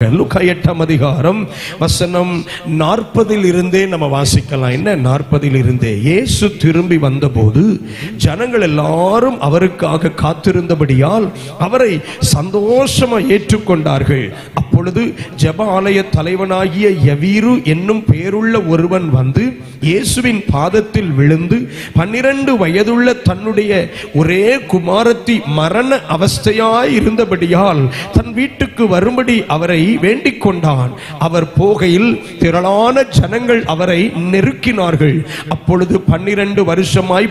லூக்கா 8ஆம் அதிகாரம் வசனம் 40 இருந்தே நம்ம வாசிக்கலாம். என்ன 40 இருந்தே? இயேசு திரும்பி வந்தபோது ஜனங்கள் எல்லாரும் அவருக்காக காத்திருந்தபடியால் அவரை சந்தோஷமா ஏற்றுக்கொண்டார்கள். அப்பொழுது ஜெப ஆலய தலைவனாகிய யவீரு என்னும் பேருள்ள ஒருவன் வந்து இயேசுவின் பாதத்தில் விழுந்து 12 வயதுள்ள தன்னுடைய ஒரே குமாரத்தி மரண அவஸ்தையாய் இருந்தபடியால் தன் வீட்டுக்கு வரும்படி அவரை வேண்டிக் கொண்டான். அவர் போகையில் திரளான ஜனங்கள் அவரை நெருக்கினார்கள். அப்பொழுது 12 வருஷமாய்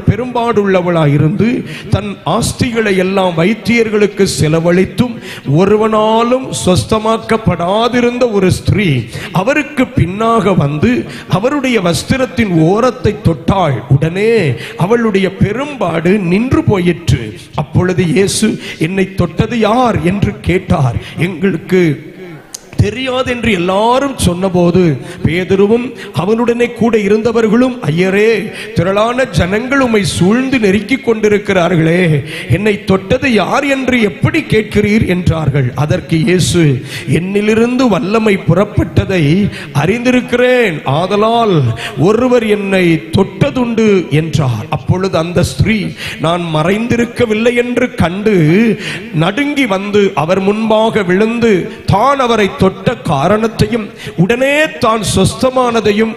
பெரும்பாடுள்ளவளாயிருந்து தன் ஆஸ்திகளை எல்லாம் வைத்தியர்களுக்கு செலவழித்தும் ஒருவனாலும் சொஸ்தமாக்கப்படாதிருந்த ஒரு ஸ்திரீ அவருக்கு பின்னாக வந்து அவருடைய வஸ்திரத்தின் ஓரத்தை தொட்டாள். உடனே அவளுடைய பெரும்பாடு நின்று போயிற்று. அப்பொழுது இயேசு, என்னை தொட்டது யார் என்று கேட்டார். எங்களுக்கு தெரியாது என்று எல்லாரும் சொன்னபோது பேதுருவும் அவனுடனே கூட இருந்தவர்களும், ஐயரே, திரளான ஜனங்கள் உம்மை சூழ்ந்து நெருக்கிக் கொண்டிருக்கிறார்களே, என்னை தொட்டது யார் என்று எப்படி கேட்கிறீர் என்றார்கள். அதற்கு இயேசு, என்னிலிருந்து வல்லமை புறப்பட்டதை அறிந்திருக்கிறேன், ஆதலால் ஒருவர் என்னை தொட்டதுண்டு என்றார். அப்பொழுது அந்த ஸ்திரீ நான் மறைந்திருக்கவில்லை என்று கண்டு நடுங்கி வந்து அவர் முன்பாக விழுந்து தான் அவரை தொட்ட காரணத்தையும் உடனே தான் சொஸ்தமானதையும்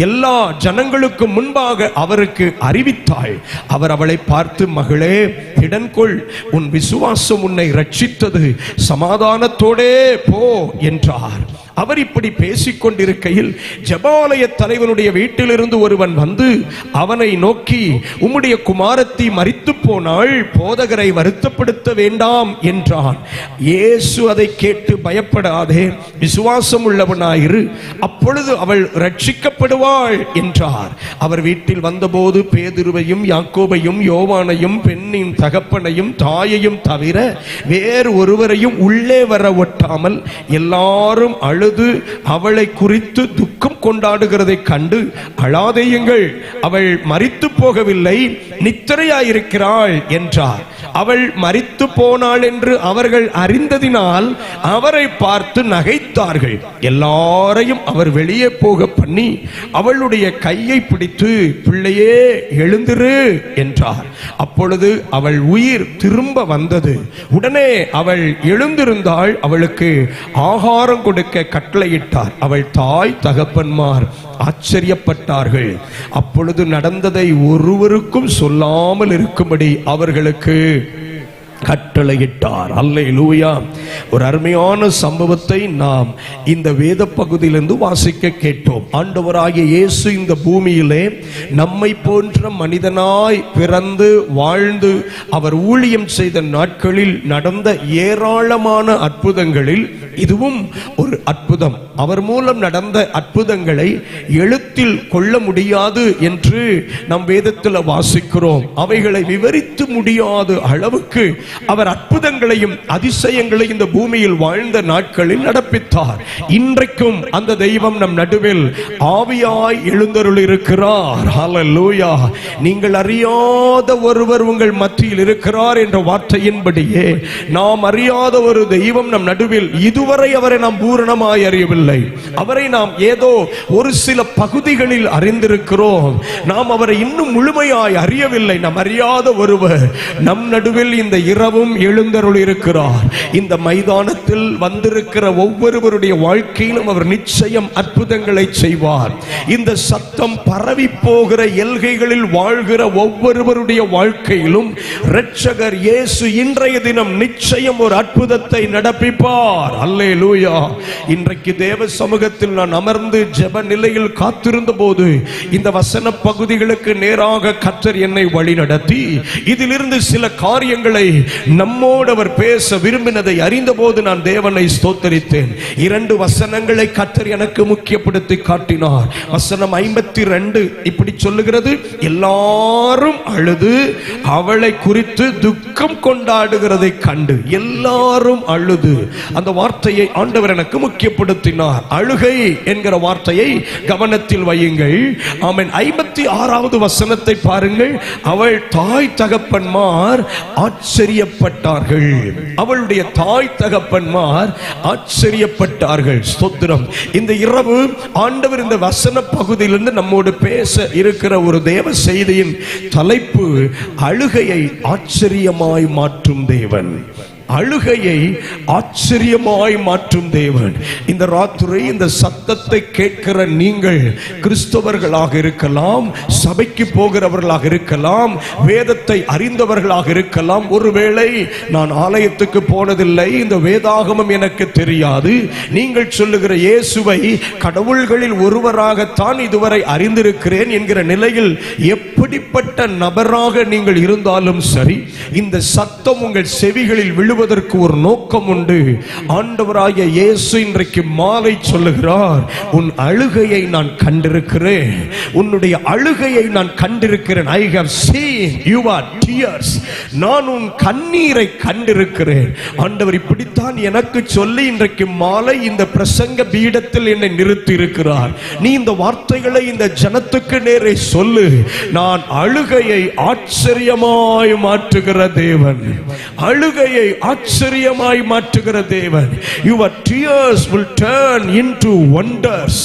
எல்லா ஜனங்களுக்கு முன்பாக அவருக்கு அறிவித்தாள். அவர் அவளை பார்த்து, மகளே, திடன்கொள், உன் விசுவாசம் உன்னை ரட்சித்தது, சமாதானத்தோடே போ என்றார். அவர் இப்படி பேசிக் கொண்டிருக்கையில் ஜெபாலய தலைவனுடைய வீட்டிலிருந்து ஒருவன் வந்து அவனை நோக்கி, உம்முடைய குமாரத்தி மரித்து போனாள், போதகரை வருத்தப்படுத்த வேண்டாம் என்றான். இயேசு அதை கேட்டு, பயப்படாதே, விசுவாசம் உள்ளவனாயிரு, அப்பொழுது அவள் ரட்சிக்கப்படுவாள் என்றார். அவர் வீட்டில் வந்தபோது பேதுருவையும் யாக்கோபையும் யோவானையும் பெண்ணின் தகப்பனையும் தாயையும் தவிர வேறு ஒருவரையும் உள்ளே வர ஒட்டாமல் எல்லாரும் அழுது அவளை குறித்து துக்கம் கொண்டாடுகிறதை கண்டு, அழாதேயுங்கள், அவள் மரித்து போகவில்லை, நித்திரையாயிருக்கிறாள் என்றார். அவள் மரித்து போனாள் என்று அவர்கள் அறிந்ததினால் அவரை பார்த்து நகைத்தார்கள். எல்லாரையும் அவர் வெளியே போக பண்ணி அவளுடைய கையை பிடித்து, பிள்ளையே, எழுந்திரு என்றார். அப்பொழுது அவள் உயிர் திரும்ப வந்தது. உடனே அவள் எழுந்திருந்தாள். அவளுக்கு ஆகாரம் கொடுக்க கட்டளையிட்டார். அவள் தாய் தகப்பன்மார் ஆச்சரியப்பட்டார்கள். அப்பொழுது நடந்ததை ஒருவருக்கும் சொல்லாமல் இருக்கும்படி அவர்களுக்கு கட்டளையிட்டார். அல்லேலூயா. ஒரு அருமையான சம்பவத்தை நாம் இந்த வேத பகுதியிலிருந்து வாசிக்க கேட்டோம். ஆண்டவராகிய இயேசு இந்த பூமியிலே நம்மை போன்ற மனிதனாய் பிறந்து வாழ்ந்து அவர் ஊழியம் செய்த நாட்களில் நடந்த ஏராளமான அற்புதங்களில் இதுவும் ஒரு அற்புதம். அவர் மூலம் நடந்த அற்புதங்களை எழுத்தில் கொள்ள முடியாது என்று நம் வேதத்தில் வாசிக்கிறோம். அவைகளை விவரித்து முடியாத அளவுக்கு அவர் அற்புதங்களையும் அதிசயங்களையும் இந்த பூமியில் வாழ்ந்த நாட்களில் நடப்பித்தார். இன்றைக்கும் அந்த தெய்வம் நம் நடுவில் ஆவியாய் எழுந்தருள் இருக்கிறார். ஹல்லேலூயா. நீங்கள் அறியாத ஒருவர் உங்கள் மத்தியில் இருக்கிறார் என்ற வார்த்தையின்படியே நாம் அறியாத ஒரு தெய்வம் நம் நடுவில். இதுவரை அவரை நாம் பூரணமாய் அறியவில்லை. அவரை நாம் ஏதோ ஒரு சில பகுதிகளில் அறிந்திருக்கிறோம். நாம் அவரை இன்னும் முழுமையாய் அறியவில்லை. நாம் அறியாத ஒருவர் நம் நடுவில் இந்த இரவும் எழுந்தருள் இருக்கிறார். இந்த மைதானத்தில் வந்திருக்கிற ஒவ்வொருவருடைய வாழ்க்கையிலும் அவர் நிச்சயம் அற்புதங்களை செய்வார். இந்த சத்தம் பரவி போகிற எல்கைகளில் வாழ்கிற ஒவ்வொருவருடைய வாழ்க்கையிலும் இரட்சகர் இயேசு இன்றைய தினம் நிச்சயம் ஒரு அற்புதத்தை நடப்பிப்பார். அல்லேலூயா. இன்றைக்கு தேவ சமூகத்தில் நான் அமர்ந்து ஜெப நிலையில் காத்திருந்த போது இந்த வசன பகுதிகளுக்கு நேராக கர்த்தர் என்னை வழி நடத்தி இதிலிருந்து சில காரியங்களை நம்மோடு அவர் பேச விரும்பினதை அறிந்த போது நான் தேவனை ஸ்தோத்தரித்தேன். 2 வசனங்களை கர்த்தர் எனக்கு முக்கியப்படுத்தி காட்டினார். வசனம் 52 இப்படி சொல்லுகிறது, எல்லாரும் அழுது அவளை குறித்து துக்கம் கொண்டாடுகிறதை கண்டு. எல்லாரும் அழுது, அந்த வார்த்தை வார்த்தையை ஆண்டவர் எனக்கு முக்கியப்படுத்தினார். அழுகை என்கிற வார்த்தையை கவனத்தில் வையுங்கள். ஆமென். 56வது வசனத்தை பாருங்கள். அவள் தாய் தகப்பன்மார் ஆச்சரியப்பட்டார்கள். அவளுடைய தாய் தகப்பன்மார் ஆச்சரியப்பட்டார்கள். ஸ்தோத்திரம். இந்த இரவு ஆண்டவர் இந்த வசன பகுதியிலிருந்து நம்மோடு பேச இருக்கிற ஒரு தேவ செய்தியின் தலைப்பு அழுகையை ஆச்சரியமாய் மாற்றும் தேவன். அழுகையை ஆச்சரியமாய் மாற்றும் தேவன். இந்த ராத்திரி இந்த சத்தத்தை கேட்கிற நீங்கள் கிறிஸ்தவர்களாக இருக்கலாம், சபைக்கு போகிறவர்களாக இருக்கலாம், வேதத்தை அறிந்தவர்களாக இருக்கலாம். ஒருவேளை நான் ஆலயத்துக்கு போனதில்லை, இந்த வேதாகமம் எனக்கு தெரியாது, நீங்கள் சொல்லுகிற இயேசுவை கடவுள்களில் ஒருவராகத்தான் இதுவரை அறிந்திருக்கிறேன் என்கிற நிலையில் எப்படிப்பட்ட நபராக நீங்கள் இருந்தாலும் சரி, இந்த சத்தம் உங்கள் செவிகளில் விழுவதற்கு ஒரு நோக்கம் உண்டு. ஆண்டவராகிய இயேசு இன்றைக்கு மாலை சொல்லுகிறார், உன் அழுகையை நான் கண்டிருக்கிறேன், உன்னுடைய அழுகையை நான் கண்டிருக்கிறேன். I have seen your tears. நான் உன் கண்ணீரை கண்டிருக்கிறேன். ஆண்டவர் இப்படித்தான் எனக்கு சொல்லி இன்றைக்கு மாலை இந்த பிரசங்க பீடத்தில் என்னை நிறுத்தி இருக்கிறார். நீ இந்த வார்த்தைகளை இந்த ஜனத்துக்கு நேரே சொல்லு. நான் அழுகையை ஆச்சரியமாய் மாற்றுகிற தேவன், அழுகையை ஆச்சரியமாய் மாற்றுகிற தேவன். Your tears will turn into wonders.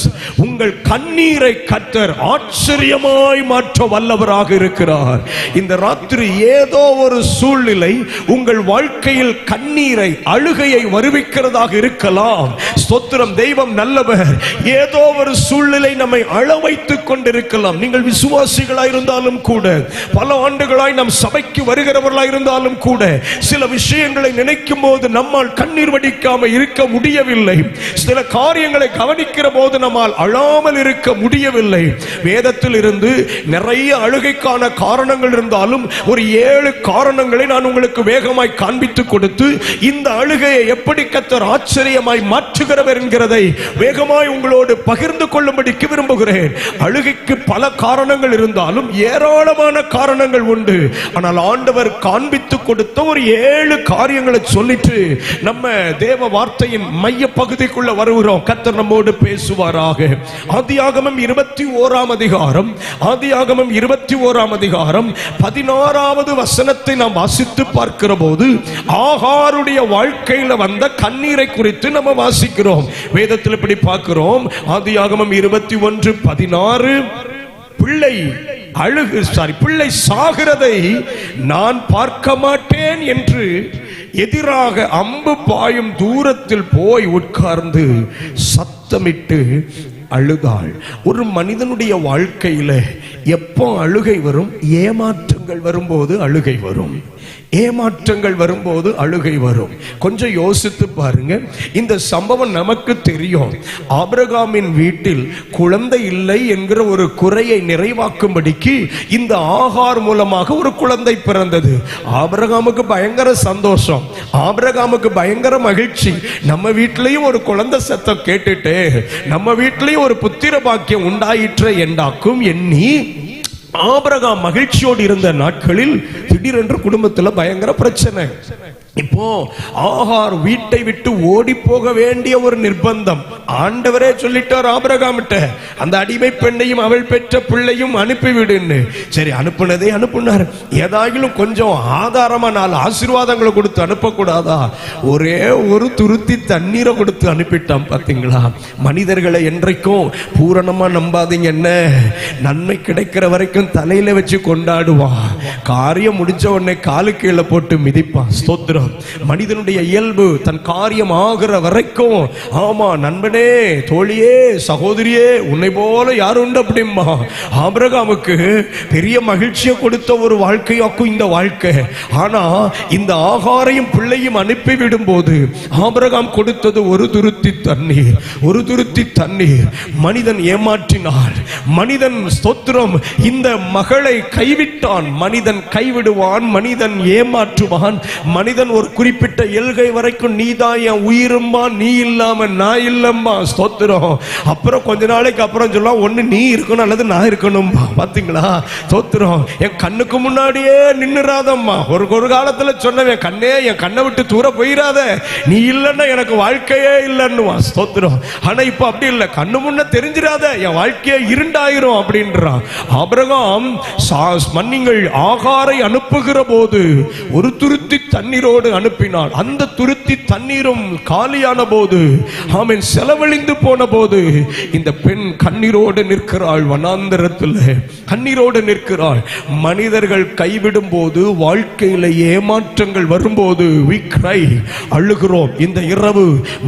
உங்கள் கண்ணீரை கர்த்தர் ஆச்சரியமாய் மாற்ற வல்லவராக இருக்கிறார். இந்த ராத்திரி ஏதோ ஒரு சூழ்நிலை உங்கள் வாழ்க்கையில் கண்ணீரை, அழுகையை வருவிக்கிறதாக இருக்கலாம். ஸ்தோத்திரம். தெய்வம் நல்லவர். ஏதோ ஒரு சூழ்நிலை நம்மை அழ வைத்துக் கொண்டிருக்கலாம். நீங்கள் விசுவாசிகளாய் இருந்தாலும் கூட, பல ஆண்டுகளாய் நம் சபைக்கு வருகிறவர்களாய் இருந்தாலும் கூட, சில விஷயங்களை நினைக்கும் போது நம்மால் கண்ணீர் வடிக்காம இருக்க முடியவில்லை. சில காரியங்களை கவனிக்கிற போது நம்மால் அழாமல் இருக்க முடியவில்லை. வேதத்தில் இருந்து நிறைய அழுகைக்கான காரணங்கள் இருந்தாலும் ஒரு 7 காரணங்களை நான் உங்களுக்கு வேகமாய் காண்பித்து கொடுத்து இந்த அழுகையை எப்படி கர்த்தர் ஆச்சரியமாய் மாற்றுகிறவர் என்கிறதை வேகமாய் உங்களோடு பகிர்ந்து கொள்ளும்படிக்கு விரும்புகிறேன். அழுகைக்கு பல காரணங்கள் இருந்தாலும் ஏராளமான காரணங்கள் உண்டு. ஆனால் ஆண்டவர் காண்பித்து கொடுத்த ஒரு 7 காரியங்களை சொல்லிட்டு நம்ம தேவ வார்த்தையின் மைய பகுதிக்குள்ள வருகிறோம். கர்த்தர் நம்மோடு பேசுவாராக. ஆதியாகமம் 21ஆம் அதிகாரம், ஆதியாகமம் 21ஆம் அதிகாரம் 16வது வசனத்தை நாம் வாசித்து பார்க்கிற போது ஆகாருடைய வாழ்க்கையில வந்த கண்ணீரை குறித்து நம்ம வாசிக்கிறோம். வேதத்தில் இப்படி பார்க்கிறோம். ஆதியாகமம் 21:16, பிள்ளை சாகிறதை நான் பார்க்க மாட்டேன் என்று எதிராக அம்பு பாயும் தூரத்தில் போய் உட்கார்ந்து சத்தமிட்டு அழுதாள். ஒரு மனிதனுடைய வாழ்க்கையில எப்போ அழுகை வரும்? ஏமாற்றங்கள் வரும்போது அழுகை வரும். ஏமாற்றங்கள் வரும்போது அழுகை வரும். கொஞ்சம் யோசித்து பாருங்க. இந்த சம்பவம் நமக்கு தெரியும். ஆபிரகாமின் வீட்டில் குழந்தை இல்லை என்கிற ஒரு குறையை நிறைவாக்கும்படிக்கு இந்த ஆகார் மூலமாக ஒரு குழந்தை பிறந்தது. ஆபிரகாமுக்கு பயங்கர சந்தோஷம், ஆபிரகாமுக்கு பயங்கர மகிழ்ச்சி. நம்ம வீட்டிலையும் ஒரு குழந்தை சத்தம் கேட்டுட்டு நம்ம வீட்டிலையும் ஒரு புத்திர பாக்கியம் உண்டாயிற்று என்றாக்கும் எண்ணி ஆபிரகாம் மகிழ்ச்சியோடு இருந்த நாட்களில் திடீரென்று குடும்பத்தில் பயங்கர பிரச்சனை. இப்போ ஆகார் வீட்டை விட்டு ஓடி போக வேண்டிய ஒரு நிர்பந்தம். ஆண்டவரே சொல்லிட்டார் ஆபிரகாமிட்ட, அந்த அடிமை பெண்ணையும் அவள் பெற்ற பிள்ளையும் அனுப்பிவிடுன்னு. சரி, அனுப்புனதே அனுப்புனார். ஏதாயிலும் கொஞ்சம் ஆதாரமா 4 ஆசீர்வாதங்களை கொடுத்து அனுப்பக்கூடாதா? ஒரே ஒரு துருத்தி தண்ணீரை கொடுத்து அனுப்பிட்டான். பாத்தீங்களா? மனிதர்களை என்றைக்கும் பூரணமா நம்பாதீங்க. என்ன நன்மை கிடைக்கிற வரைக்கும் தலையில வச்சு கொண்டாடுவான், காரியம் முடிஞ்ச உடனே காலு கீழே போட்டு மிதிப்பான். ஸ்தோத்திரம். மனிதனுடைய இயல்பு தன் காரியம் ஆகிற வரைக்கும், ஆமா நண்பனே, தோழியே, சகோதரியே, உன்னை போல யாரும் உண்டு அப்படிமா. ஆபிரகாமுக்கு பெரிய மகிழ்ச்சியை கொடுத்த ஒரு வாழ்க்கையாக்கும் இந்த வாழ்க்கை. ஆனா இந்த ஆகாரையும் பிள்ளையும் அனுப்பிவிடும் போது ஆபிரகாம் கொடுத்தது ஒரு துருத்தி தண்ணீர், ஒரு துருத்தி தண்ணீர். மனிதன் ஏமாற்றினான். மனிதன், ஸ்தோத்திரம், இந்த மகளை கைவிட்டான். மனிதன் கைவிடுவான், மனிதன் ஏமாற்றுவான், மனிதன் மனிதன் ஒரு குறிப்பிட்ட எல்கை வரைக்கும் நீதான் என் உயிரும்பா, நீ இல்லாம நான் இல்லம்பா. ஸ்தோத்திரம். அப்புறம் கொஞ்ச நாளைக்கு அப்புறம் சொல்லலாம், ஒண்ணு நீ இருக்கணும் அல்லது நான் இருக்கணும். பாத்தீங்களா? ஸ்தோத்திரம். என் கண்ணுக்கு முன்னாடியே நின்னுறாதம்மா. ஒரு காலத்துல சொன்னவன், கண்ணே என் கண்ணை விட்டு தூர போயிராத, நீ இல்லன்னா எனக்கு வாழ்க்கையே இல்லைன்னு. ஸ்தோத்திரம். ஆனா இப்ப அப்படி இல்லை, கண்ணு முன்ன தெரிஞ்சிடாத, என் வாழ்க்கையே இருண்டாயிரும் அப்படின்றான். ஆபிரகாம் மன்னிங்கள் ஆகாரை அனுப்புகிற போது ஒரு துருத்தி தண்ணீரோடு அனுப்பினான். அந்த துருத்தி தண்ணீரும் காலியான போது, ஆமென், செலவழிந்து போன போது இந்த பெண் கண்ணீரோடு நிற்கிறாள். வனாந்தரத்தில் கண்ணீரோடு நிற்கிறாள். மனிதர்கள் கைவிடும் போது, வாழ்க்கையில ஏமாற்றங்கள் வரும்போது we cry, அழுகிறோம். இந்த இரவு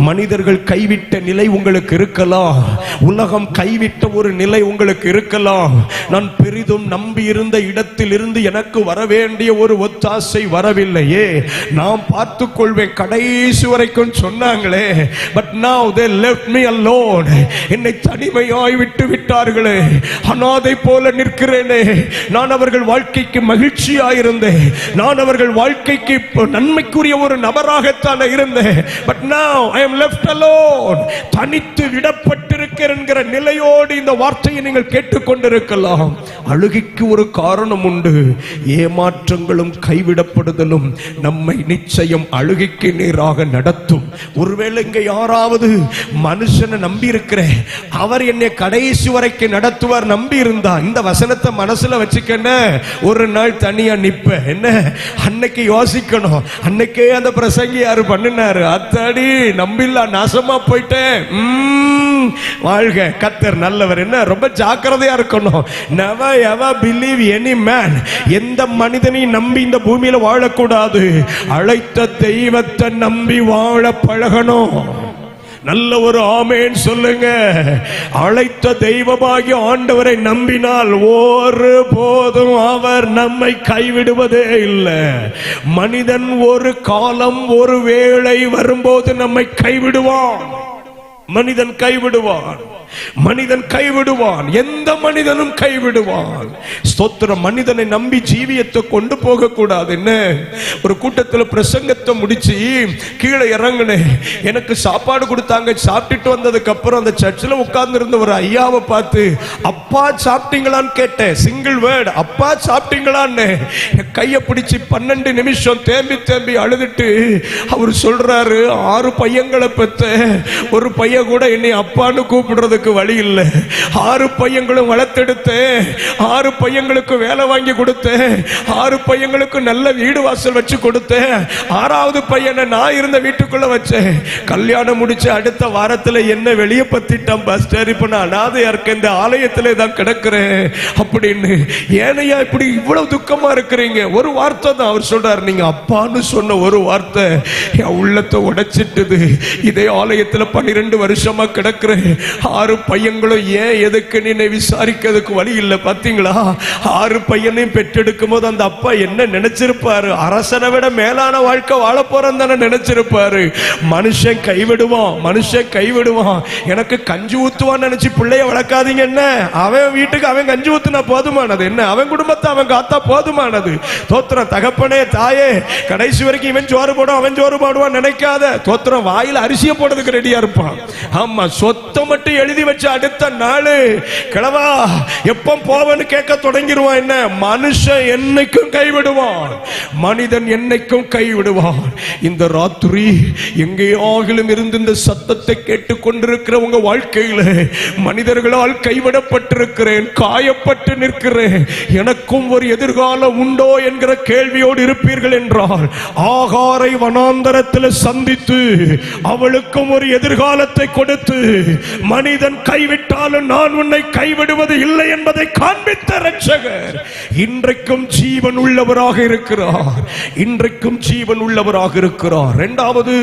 மனிதர்கள் கைவிட்ட நிலை உங்களுக்கு இருக்கலாம், உலகம் கைவிட்ட ஒரு நிலை உங்களுக்கு இருக்கலாம். நான் பெரிதும் நம்பி இருந்த இடத்தில் இருந்து எனக்கு வர வேண்டிய ஒரு ஒத்தாசை வரவில்லையே, நான் பார்த்துக் கொள்வேன் கடைசி வரைக்கும் சொன்னாங்களே, but now they left me alone. என்னை தனிமையாய் விட்டு விட்டார்களே, அனாதை போல நிற்கிறேனே. நான் அவர்கள் வாழ்க்கைக்கு மகிழ்ச்சியாயிருந்தேன், நான் அவர்கள் வாழ்க்கைக்கு நன்மைக்குரிய ஒரு நபராகத்தான் இருந்தேன். But now I am left alone. தனித்து விடப்பட்டிருக்கிற நிலையோடு இந்த வார்த்தையை நீங்கள் கேட்டுக்கொண்டிருக்கலாம். அழுகைக்கு ஒரு காரணம் உண்டு. ஏமாற்றங்களும் கைவிடப்படுதலும் நம்மை நிச்சயம் அழுகைக்கு நேராக நடத்தும். ஒருவேளை இங்க யாராவது மனுஷனை நம்பி இருக்கிறேன், அவர் என்னை கடைசி வரைக்கும் நடத்துவார் நம்பி இருந்தா, இந்த வசனத்தை மனசுல வச்சுக்கன, ஒரு நாள் தனியா நிப்ப என்ன. அன்னைக்கு யோசிக்கணும், அன்னைக்கே அந்த பிரசங்கி யாரு பண்ணினாரு, அத்தாடி நம்பில்லா நாசமா போயிட்டேன். வாழ்க, கர்த்தர் நல்லவர். என்ன, ரொம்ப ஜாக்கிரதையா இருக்கணும். never ever believe any man. எந்த மனிதனையும் நம்பி இந்த பூமியில வாழக்கூடாது. அழைத்த தெய்வத்தை நம்பி வாழ பழகணும். நல்ல ஒரு ஆமேன் சொல்லுங்க. அழைத்த தெய்வமாகிய ஆண்டவரை நம்பினால் ஒரு போதும் அவர் நம்மை கைவிடுவதே இல்லை. மனிதன் ஒரு காலம் ஒரு வேளை வரும்போது நம்மை கைவிடுவான். மனிதன் கைவிடுவான், மனிதன் கைவிடுவான், எந்த மனிதனும் கைவிடுவான். ஸ்தோத்திரம். மனிதனை நம்பி ஜீவியத்தை கொண்டு போக கூடாது. என்ன, ஒரு கூட்டத்தில் பிரசங்கத்தை முடிச்சு கீழே இறங்குனேன். எனக்கு சாப்பாடு கொடுத்தாங்க. சாப்பிட்டுட்டு வந்ததுக்கு அப்புறம் அந்த சர்ச்சில் உட்கார்ந்து இருந்த ஒரு ஐயாவை பார்த்து, அப்பா சாப்பிட்டீங்களான்னு கேட்டேன். சிங்கிள் வேர்டு, அப்பா சாப்பிட்டீங்களான்னு. கையை பிடிச்சி 12 நிமிஷம் தேம்பி தேம்பி அழுதுட்டு அவர் சொல்றாரு, 6 பையங்களை பெத்த ஒரு பையன் கூட என்னை அப்பான்னு கூப்பிடுறதுக்கு வழி இல்லை. 6 பையங்களும் வளர்த்தெடுத்தேன், 6 பையங்களுக்கு வேலை வாங்கி கொடுத்தேன், 6 பையங்களுக்கு நல்ல வீடு வாசல் வச்சு கொடுத்தேன், 6வது பையனை நான் இருந்த வீட்டுக்குள்ள வச்சேன். கல்யாணம் முடிச்சு அடுத்த வாரத்துல என்ன வெளியே பத்திட்டான் பாஸ்டர், இப்ப நான் அனாதையா இருக்க இந்த ஆலயத்திலே தான் கிடக்கிறேன் அப்படின்னு. ஏனையா இப்படி இவ்வளவு துக்கமா இருக்கிறீங்க? ஒரு வார்த்தை தான் அவர் சொல்றாரு. நீங்க அப்பான்னு சொன்ன ஒரு வார்த்தை என் உள்ளத்தை உடைச்சிட்டுது. இதே ஆலயத்துல 12 வருஷமா கிடக்கிறேன். 6 பையங்களும் ஏன் எதுக்கு நினை விசாரிக்கிறதுக்கு வழி இல்லை. பாத்தீங்களா? 6 பையனையும் பெற்றெடுக்கும் போது அந்த அப்பா என்ன நினைச்சிருப்பாரு? அரசனை விட மேலான வாழ்க்கை வாழ போறேன்னு தானே நினைச்சிருப்பாரு. மனுஷன் கைவிடுவான், மனுஷன் கைவிடுவான். எனக்கு கஞ்சி ஊத்துவான்னு நினைச்சு பிள்ளைய வளர்க்காதீங்க. என்ன, அவன் வீட்டுக்கு அவன் கஞ்சி ஊத்துனா போதுமானது. என்ன, அவன் குடும்பத்தை அவன் காத்தா போதுமானது. தோத்திரம். தகப்பனே தாயே, கடைசி வரைக்கும் இவன் சோறு போடும் அவன் சோறு போடுவான் நினைக்காத. தோத்திரம். வாயில அரிசியை போடுறதுக்கு ரெடியா இருப்பான். ஆமா, சொத்தை மட்டும் எழுதி வச்சு அடுத்த நாள் கிழவா எப்ப போவன்னு கேட்க தொடங்கிடுவான். என்ன, மனுஷன் என்னைக்கும் கைவிடுவான், மனிதன் என்னைக்கும் கைவிடுவான். இந்த ராத்திரி எங்கேயாகிலும் இருந்து இந்த சத்தத்தை கேட்டுக் கொண்டிருக்கிற உங்க வாழ்க்கையில மனிதர்களால் கைவிடப்பட்டிருக்கிறேன், காயப்பட்டு நிற்கிறேன், எனக்கும் ஒரு எதிர்காலம் உண்டோ என்கிற கேள்வியோடு இருப்பீர்கள் என்றால், ஆகாரை வனாந்தரத்தில் சந்தித்து அவளுக்கும் ஒரு எதிர்காலத்தை கொடுத்து, மனிதன் கைவிட்டாலும் நான் உன்னை கைவிடுவது இல்லை என்பதை காண்பித்த இரட்சகர் இன்றைக்கும் ஜீவன் உள்ளவராக இருக்கிறார். இன்றைக்கும் ஜீவன் உள்ளவராக இருக்கிறார். இரண்டாவது,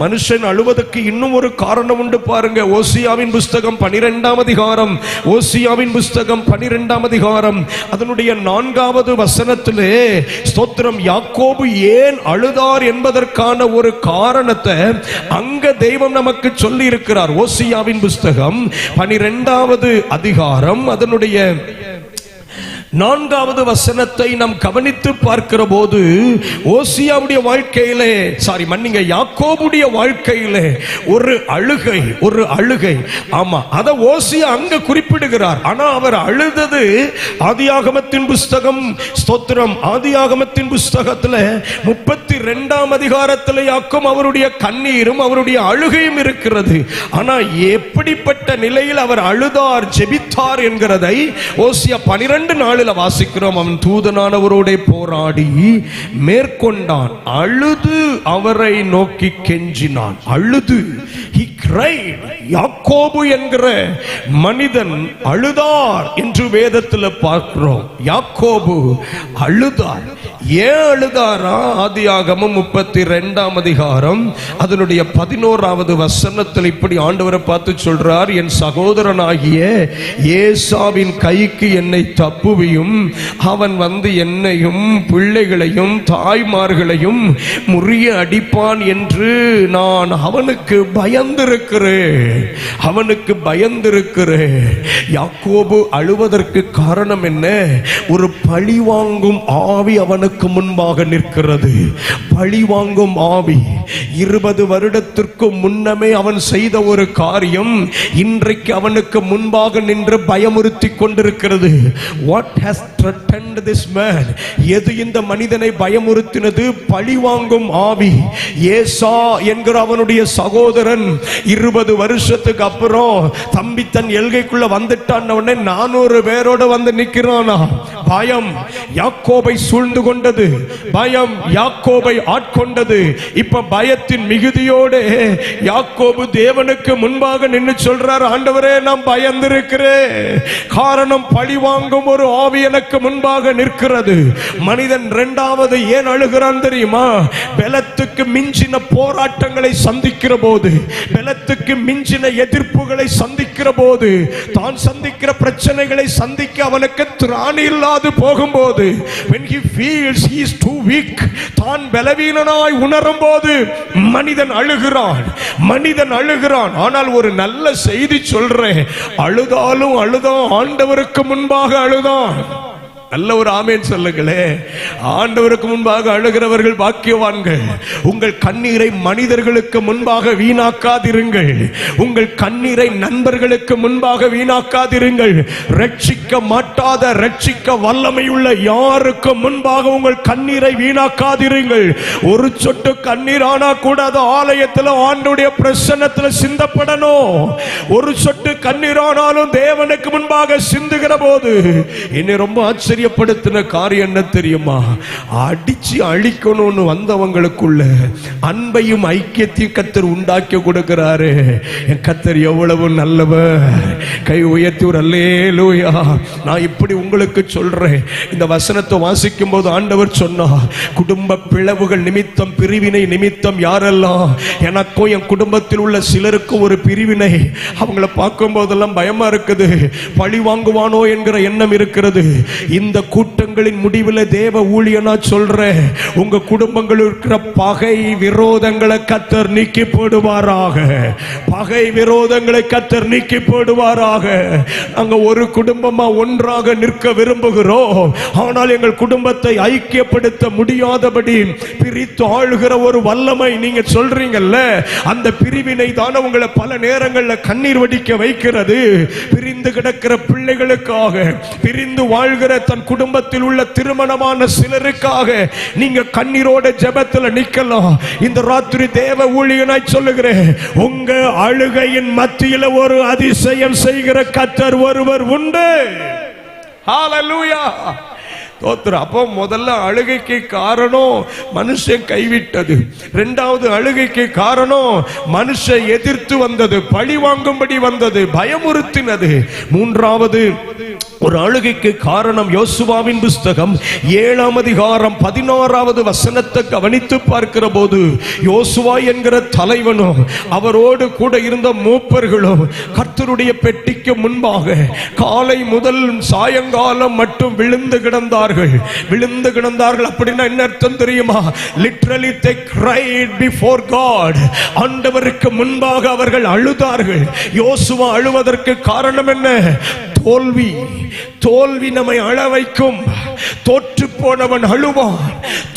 மனுஷன் அழுவதற்கு இன்னும் ஒரு காரணம் உண்டு பாருங்க. ஓசியாவின் புஸ்தகம் 12ஆம் அதிகாரம், ஓசியாவின் புஸ்தகம் 12ஆம் அதிகாரம் அதனுடைய 4வது வசனத்திலே ஸ்தோத்திரம், யாக்கோபு ஏன் அழுதார் என்பதற்கான ஒரு காரணத்தை அங்க தெய்வம் நமக்கு சொல்லி இருக்கிறார். ஓசியாவின் புஸ்தகம் 12வது அதிகாரம் அதனுடைய 4வது வசனத்தை நாம் கவனித்து பார்க்கிற போது ஓசியாவுடைய வாழ்க்கையிலே யாக்கோபுடைய வாழ்க்கையிலே ஒரு அழுகை ஆமா, அத ஓசியா அங்க குறிப்பிடுகிறார். ஆனா அவர் அழுதது ஆதியாகமத்தின் புஸ்தகம், ஸ்தோத்திரம், ஆதியாகமத்தின் புஸ்தகத்துல 32ஆம் அதிகாரத்துல யாக்கும் அவருடைய கண்ணீரும் அவருடைய அழுகையும் இருக்கிறது. ஆனா எப்படிப்பட்ட நிலையில் அவர் அழுதார், ஜெபித்தார் என்கிறதை ஓசியா 12:4 வாசிக்கிறோம். அவன் தூதனானவரோட போராடி மேற்கொண்டான், அழுது அவரை நோக்கி கெஞ்சினான். அழுது, he cried. யாக்கோபு என்கிற மனிதன் அழுதார் என்று வேதத்தில் பார்க்கிறோம். யாக்கோபு அழுதார். ஏன் அழுதாரா? ஆதியாகமம் 32ஆம் அதிகாரம் அதனுடைய 11வது வசனத்தில் இப்படி ஆண்டவரை பார்த்து சொல்றார், என் சகோதரனாகிய ஏசாவின் கைக்கு என்னை தப்புவியும், அவன் வந்து என்னையும் பிள்ளைகளையும் தாய்மார்களையும் முறிய அடிப்பான் என்று நான் அவனுக்கு பயந்திருக்கிறேன். யாக்கோபு அழுவதற்கு காரணம் என்ன? ஒரு பழிவாங்கும் ஆவி அவனுக்கு முன்பாக நிற்கிறது. பழிவாங்கும் ஆவி 20 வருடத்திற்கு முன்னமே அவன் செய்த ஒரு காரியம் இன்றைக்கு அவனுக்கு முன்பாக நின்று பயமுறுத்தி கொண்டிருக்கிறது. What has threatened this man? எது இந்த மனிதனை பயமுறுத்தினது? பழிவாங்கும் ஆவி. ஏசா என்கிற அவனுடைய சகோதரன் 20 வருஷத்துக்கு அப்புறம் தம்பி தன் எல்கைக்குள்ள வந்துட்டான். 400 பேரோட வந்து நிக்கிறானா? பயம் யாக்கோபை சூழ்ந்து கொண்டது, பயம் யாக்கோபை ஆட்கொண்டது. இப்ப பயத்தின் மிகுதியோடு யாக்கோபு தேவனுக்கு முன்பாக நின்று சொல்றார், ஆண்டவரே நான் பயந்திருக்கிறேன். காரணம், பழி வாங்கும் ஒரு ஆவி எனக்கு முன்பாக நிற்கிறது. மனிதன் 2வது ஏன் அழுகிறான் தெரியுமா? பலத்துக்கு மிஞ்சின போராட்டங்களை சந்திக்கிற போது, பலத்துக்கு மிஞ்சின எதிர்ப்புகளை சந்திக்கிற போது, தான் சந்திக்கிற பிரச்சனைகளை சந்திக்க அவனுக்கு திராணி இல்லாது போகும்போது, when he feels he is too weak, தான் பலவீனனாய் உணரும் போது மனிதன் அழுகிறான். ஆனால் ஒரு நல்ல செய்தி சொல்றேன், அழுதாலும் அழுதான், ஆண்டவருக்கு முன்பாக அழுதான். நல்ல ஒரு ஆமேன் சொல்லுங்களே. ஆண்டவருக்கு முன்பாக அழுகிறவர்கள் பாக்கியவான்கள். உங்கள் கண்ணீரை மனிதர்களுக்கு முன்பாக வீணாக்காதிருங்கள். உங்கள் கண்ணீரை நண்பர்களுக்கு முன்பாக வீணாக்காதிருங்கள். ரட்சிக்க மாட்டாத, ரட்சிக்க வல்லமையுள்ள யாருக்கு முன்பாக உங்கள் கண்ணீரை வீணாக்காதிருங்கள். ஒரு சொட்டு கண்ணீர் ஆனா கூட அது ஆலயத்தில் ஆண்டவருடைய பிரசன்னத்தில் சிந்தப்படணும். ஒரு சொட்டு கண்ணீர் ஆனாலும் தேவனுக்கு முன்பாக சிந்துகிற போது என்னை ரொம்ப ஆச்சரியப்படுத்தின காரியம் என்ன தெரியுமா? அடிச்சு அழிக்கணும்னு வந்தவங்களுக்குள்ள அன்பையும் ஐக்கியத்தையும் கர்த்தர் உண்டாக்கி கொடுக்கிறாரு. என் கர்த்தர் எவ்வளவு நல்லவர். கை உயர்த்தி ஒரு அல்லேலூயா. நான் இப்படி உங்களுக்கு சொல்றேன், இந்த வசனத்தை வாசிக்கும் போது ஆண்டவர் சொன்னார், குடும்ப பிளவுகள் நிமித்தம், பிரிவினை நிமித்தம் யாரெல்லாம், எனக்கும் என் குடும்பத்தில் உள்ள சிலருக்கும் ஒரு பிரிவினை, அவங்கள பார்க்கும் போதெல்லாம் பயமா இருக்குது, பழி வாங்குவானோ என்கிற எண்ணம் இருக்கிறது. இந்த கூட்டங்களின் முடிவில் தேவ ஊழியனா சொல்றேன், உங்க குடும்பங்கள் இருக்கிற பகை விரோதங்களை கர்த்தர் நீக்கி போடுவாராக. பகை விரோதங்களை கர்த்தர் நீக்கி போடுவாராக. நாங்க ஒரு குடும்பமா ஒன்றாக நிற்க விரும்புகிறோம். ஆனால் எங்கள் குடும்பத்தை ஐக்கியப்படுத்த முடியாதபடி பிரித்து ஆளுகிற ஒரு வல்லமை நீங்க சொல்றீங்கல்ல, அந்த பிரிவினை தான உங்களை பல நேரங்களில் கண்ணீர் வடிக்க வைக்கிறது. பிரிந்து கிடக்கிற பிள்ளைகளுக்காக, பிரிந்து வாழ்கிற தன் குடும்பத்தில் உள்ள திருமணமான சிலருக்காக நீங்க கண்ணீரோட ஜெபத்துல நிக்கலாம். இந்த ராத்திரி தேவ ஊழியனாய் சொல்லுகிறேன், உங்க அழுகையின் மத்தியில ஒரு அதிசயம் செய்கிற கர்த்தர் ஒருவர் உண்டு. ஹல்லேலூயா. அப்போ முதல்ல அழுகைக்கு காரணம் மனுஷன் கைவிட்டது. 2வது அழுகைக்கு காரணம் மனுஷன் எதிர்த்து வந்தது, பழி வாங்கும்படி வந்தது, பயமுறுத்தினது. 3வது ஒரு அழுகைக்கு காரணம் யோசுவாவின் புஸ்தகம் 7ஆம் அதிகாரம் 16வது வசனத்தை கவனித்து பார்க்கிற போது, யோசுவா என்கிற தலைவனும் அவரோடு கூட இருந்த மூப்பர்களும் கர்த்தருடைய பெட்டிக்கு முன்பாக காலை முதல் சாயங்காலம் மட்டும் விழுந்து கிடந்தார்கள். அப்படின்னா என்ன அர்த்தம் தெரியுமா? Literally they cried before God. ஆண்டவருக்கு முன்பாக அவர்கள் அழுதார்கள். யோசுவா அழுவதற்கு காரணம் என்ன? தோல்வி தோல்வி நம்மை அழ வைக்கும். தோற்று போனவன் அழுவான்.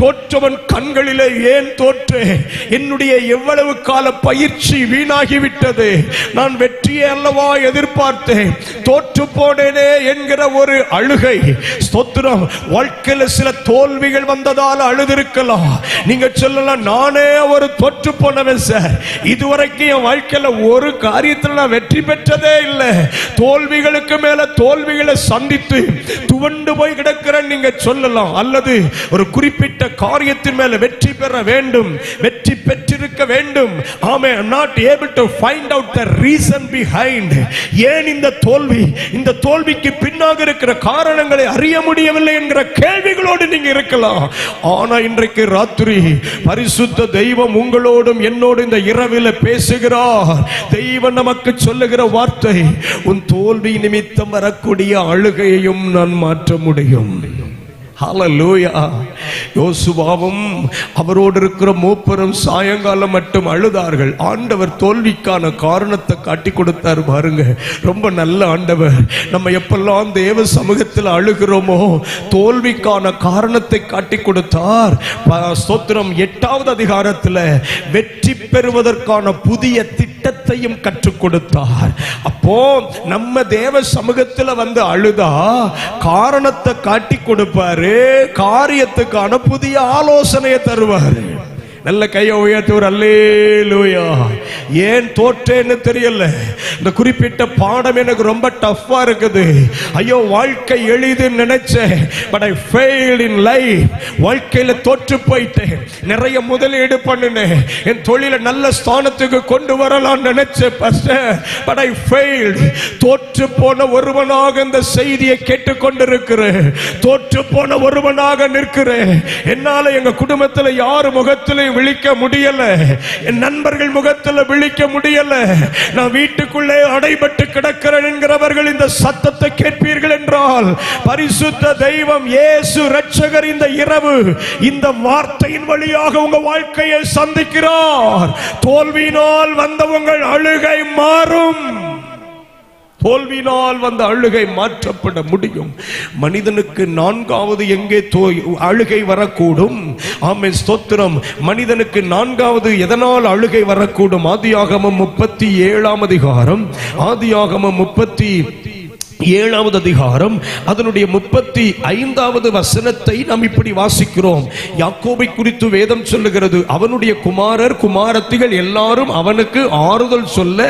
தோற்றவன் கண்களிலே ஏன் தோற்றேன், என்னுடைய எவ்வளவு கால பயிற்சி வீணாகிவிட்டது, நான் வெற்றியை அல்லவா எதிர்பார்த்தேன், தோற்று போனேனே என்கிற ஒரு அழுகை. ஸ்தோத்திரம். வாழ்க்கையில் சில தோல்விகள் வந்ததால் அழுதிருக்கலாம். நீங்க சொல்லலாம், நானே ஒரு தோற்று போனவன் சார், இதுவரைக்கும் என் வாழ்க்கையில ஒரு காரியத்தில் நான் வெற்றி பெற்றதே இல்லை, தோல்விகளுக்கு மேல தோல்விகளை சந்தித்து துவண்டு போய் கிடக்கிறேன் நீங்க சொல்லலாம். அல்லது ஒரு குறிப்பிட்ட காரியத்தின் மேல வெற்றி பெற வேண்டும், வெற்றி பெற்றிருக்க வேண்டும். ஆமே, I'm not able to find out the reason behind. ஏன் இந்த தோல்வி, இந்த தோல்விக்கு பின்னாக இருக்கிற காரணங்களை அறிய முடியவில்லை என்கிற கேள்விகளோடு நீங்க இருக்கலாம். ஆனா இன்றைக்கு ராத்திரி பரிசுத்த தெய்வம் உங்களோடும் என்னோடு இந்த இரவில் பேசுகிறார். தெய்வம் நமக்கு சொல்லுகிற வார்த்தை, உன் தோல்வி நிமித்தம் வரக்கூடிய அழுகையையும் நான் மாற்ற முடியும். ஹல்லேலூயா. யோசுவாவும் அவரோடு இருக்கிற மூப்பரும் சாயங்காலம் மட்டும் அழுதார்கள். ஆண்டவர் தோல்விக்கான காரணத்தை காட்டி கொடுத்தார். பாருங்க, ரொம்ப நல்ல ஆண்டவர். நம்ம எப்பெல்லாம் தேவ சமூகத்தில் அழுகிறோமோ தோல்விக்கான காரணத்தை காட்டி கொடுத்தார். ஸ்தோத்திரம். 8வது அதிகாரத்தில் வெற்றி பெறுவதற்கான புதிய திட்டத்தையும் கற்றுக் கொடுத்தார். அப்போ நம்ம தேவ சமூகத்தில் வந்து அழுதா காரணத்தை காட்டி கொடுப்பாரு, காரியத்துக்கான புதிய ஆலோசனையை தருவார். நல்ல கையை உயர்த்துவர். அல்லேலூயா. ஏன் தோற்றேன்னு தெரியல, இந்த குறிப்பிட்ட பாடம் எனக்கு ரொம்ப டஃப்பா இருக்குது, ஐயோ வாழ்க்கை எளிதுன்னு நினைச்சேன், but I failed in life. வாழ்க்கையில தோற்று போயிட்டேன், நிறைய முதலீடு பண்ணினேன், என் தொழிலை நல்ல ஸ்தானத்துக்கு கொண்டு வரலாம் நினைச்சேன் பாஸ்டர், பட் ஐ ஃபெயில்ட். தோற்று போன ஒருவனாக இந்த செய்தியை கேட்டுக்கொண்டிருக்கிறேன், தோற்று போன ஒருவனாக நிற்கிறேன். என்னால எங்க குடும்பத்தில் யார் முகத்திலே விழிக்க முடியல, என் நண்பர்கள் முகத்தில் விழிக்க முடியல, நான் வீட்டுக்குள்ளே அடைபட்டு கிடக்கிறேன் என்கிறவர்கள் இந்த சத்தத்தை கேட்பீர்கள் என்றால், பரிசுத்த தெய்வம் இயேசு இரட்சகர் இந்த இரவு இந்த வார்த்தையின் வழியாக உங்க வாழ்க்கையை சந்திக்கிறார். தோல்வியினால் வந்த உங்கள் அழுகை மாறும். தோல்வியினால் வந்த அழுகை மாற்றப்பட முடியும். மனிதனுக்கு 4வது எங்கே அழுகை வரக்கூடும்? ஆமென், ஸ்தோத்திரம். மனிதனுக்கு 4வது எதனால் அழுகை வரக்கூடும்? ஆதியாகமம் 37ஆம் அதிகாரம், ஆதியாகமம் 37வது அதிகாரம் அதனுடைய 35வது வசனத்தை நாம் இப்படி வாசிக்கிறோம். யாக்கோபை குறித்து வேதம் சொல்லுகிறது, அவனுடைய குமாரர் குமாரத்திகள் எல்லாரும் அவனுக்கு ஆறுதல் சொல்ல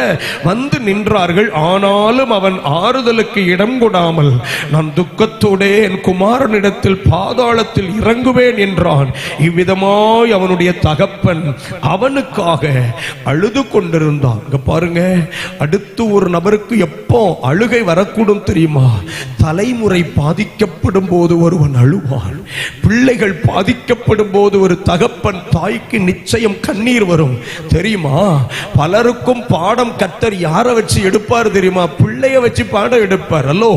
வந்து நின்றார்கள், ஆனாலும் அவன் ஆறுதலுக்கு இடம் கொடாமல் நான் துக்கத்தோடே என் குமாரனிடத்தில் பாதாளத்தில் இறங்குவேன் என்றான். இவ்விதமாய் அவனுடைய தகப்பன் அவனுக்காக அழுது கொண்டிருந்தான். இங்க பாருங்க, அடுத்து ஒரு நபருக்கு எப்போ அழுகை வரக்கூடும் தெரியுமா? தலைமுறை பாதிக்கப்படும் போது ஒருவன் அழுவான். பிள்ளைகள் பாதிக்கப்படும் போது ஒரு தகப்பன் தாய்க்கு நிச்சயம் கண்ணீர் வரும் தெரியுமா? பலருக்கும் பாடம் கர்த்தர் யாரை வச்சு எடுப்பார் தெரியுமா? பிள்ளைய வச்சு பாடம் எடுப்பார். அல்லோ,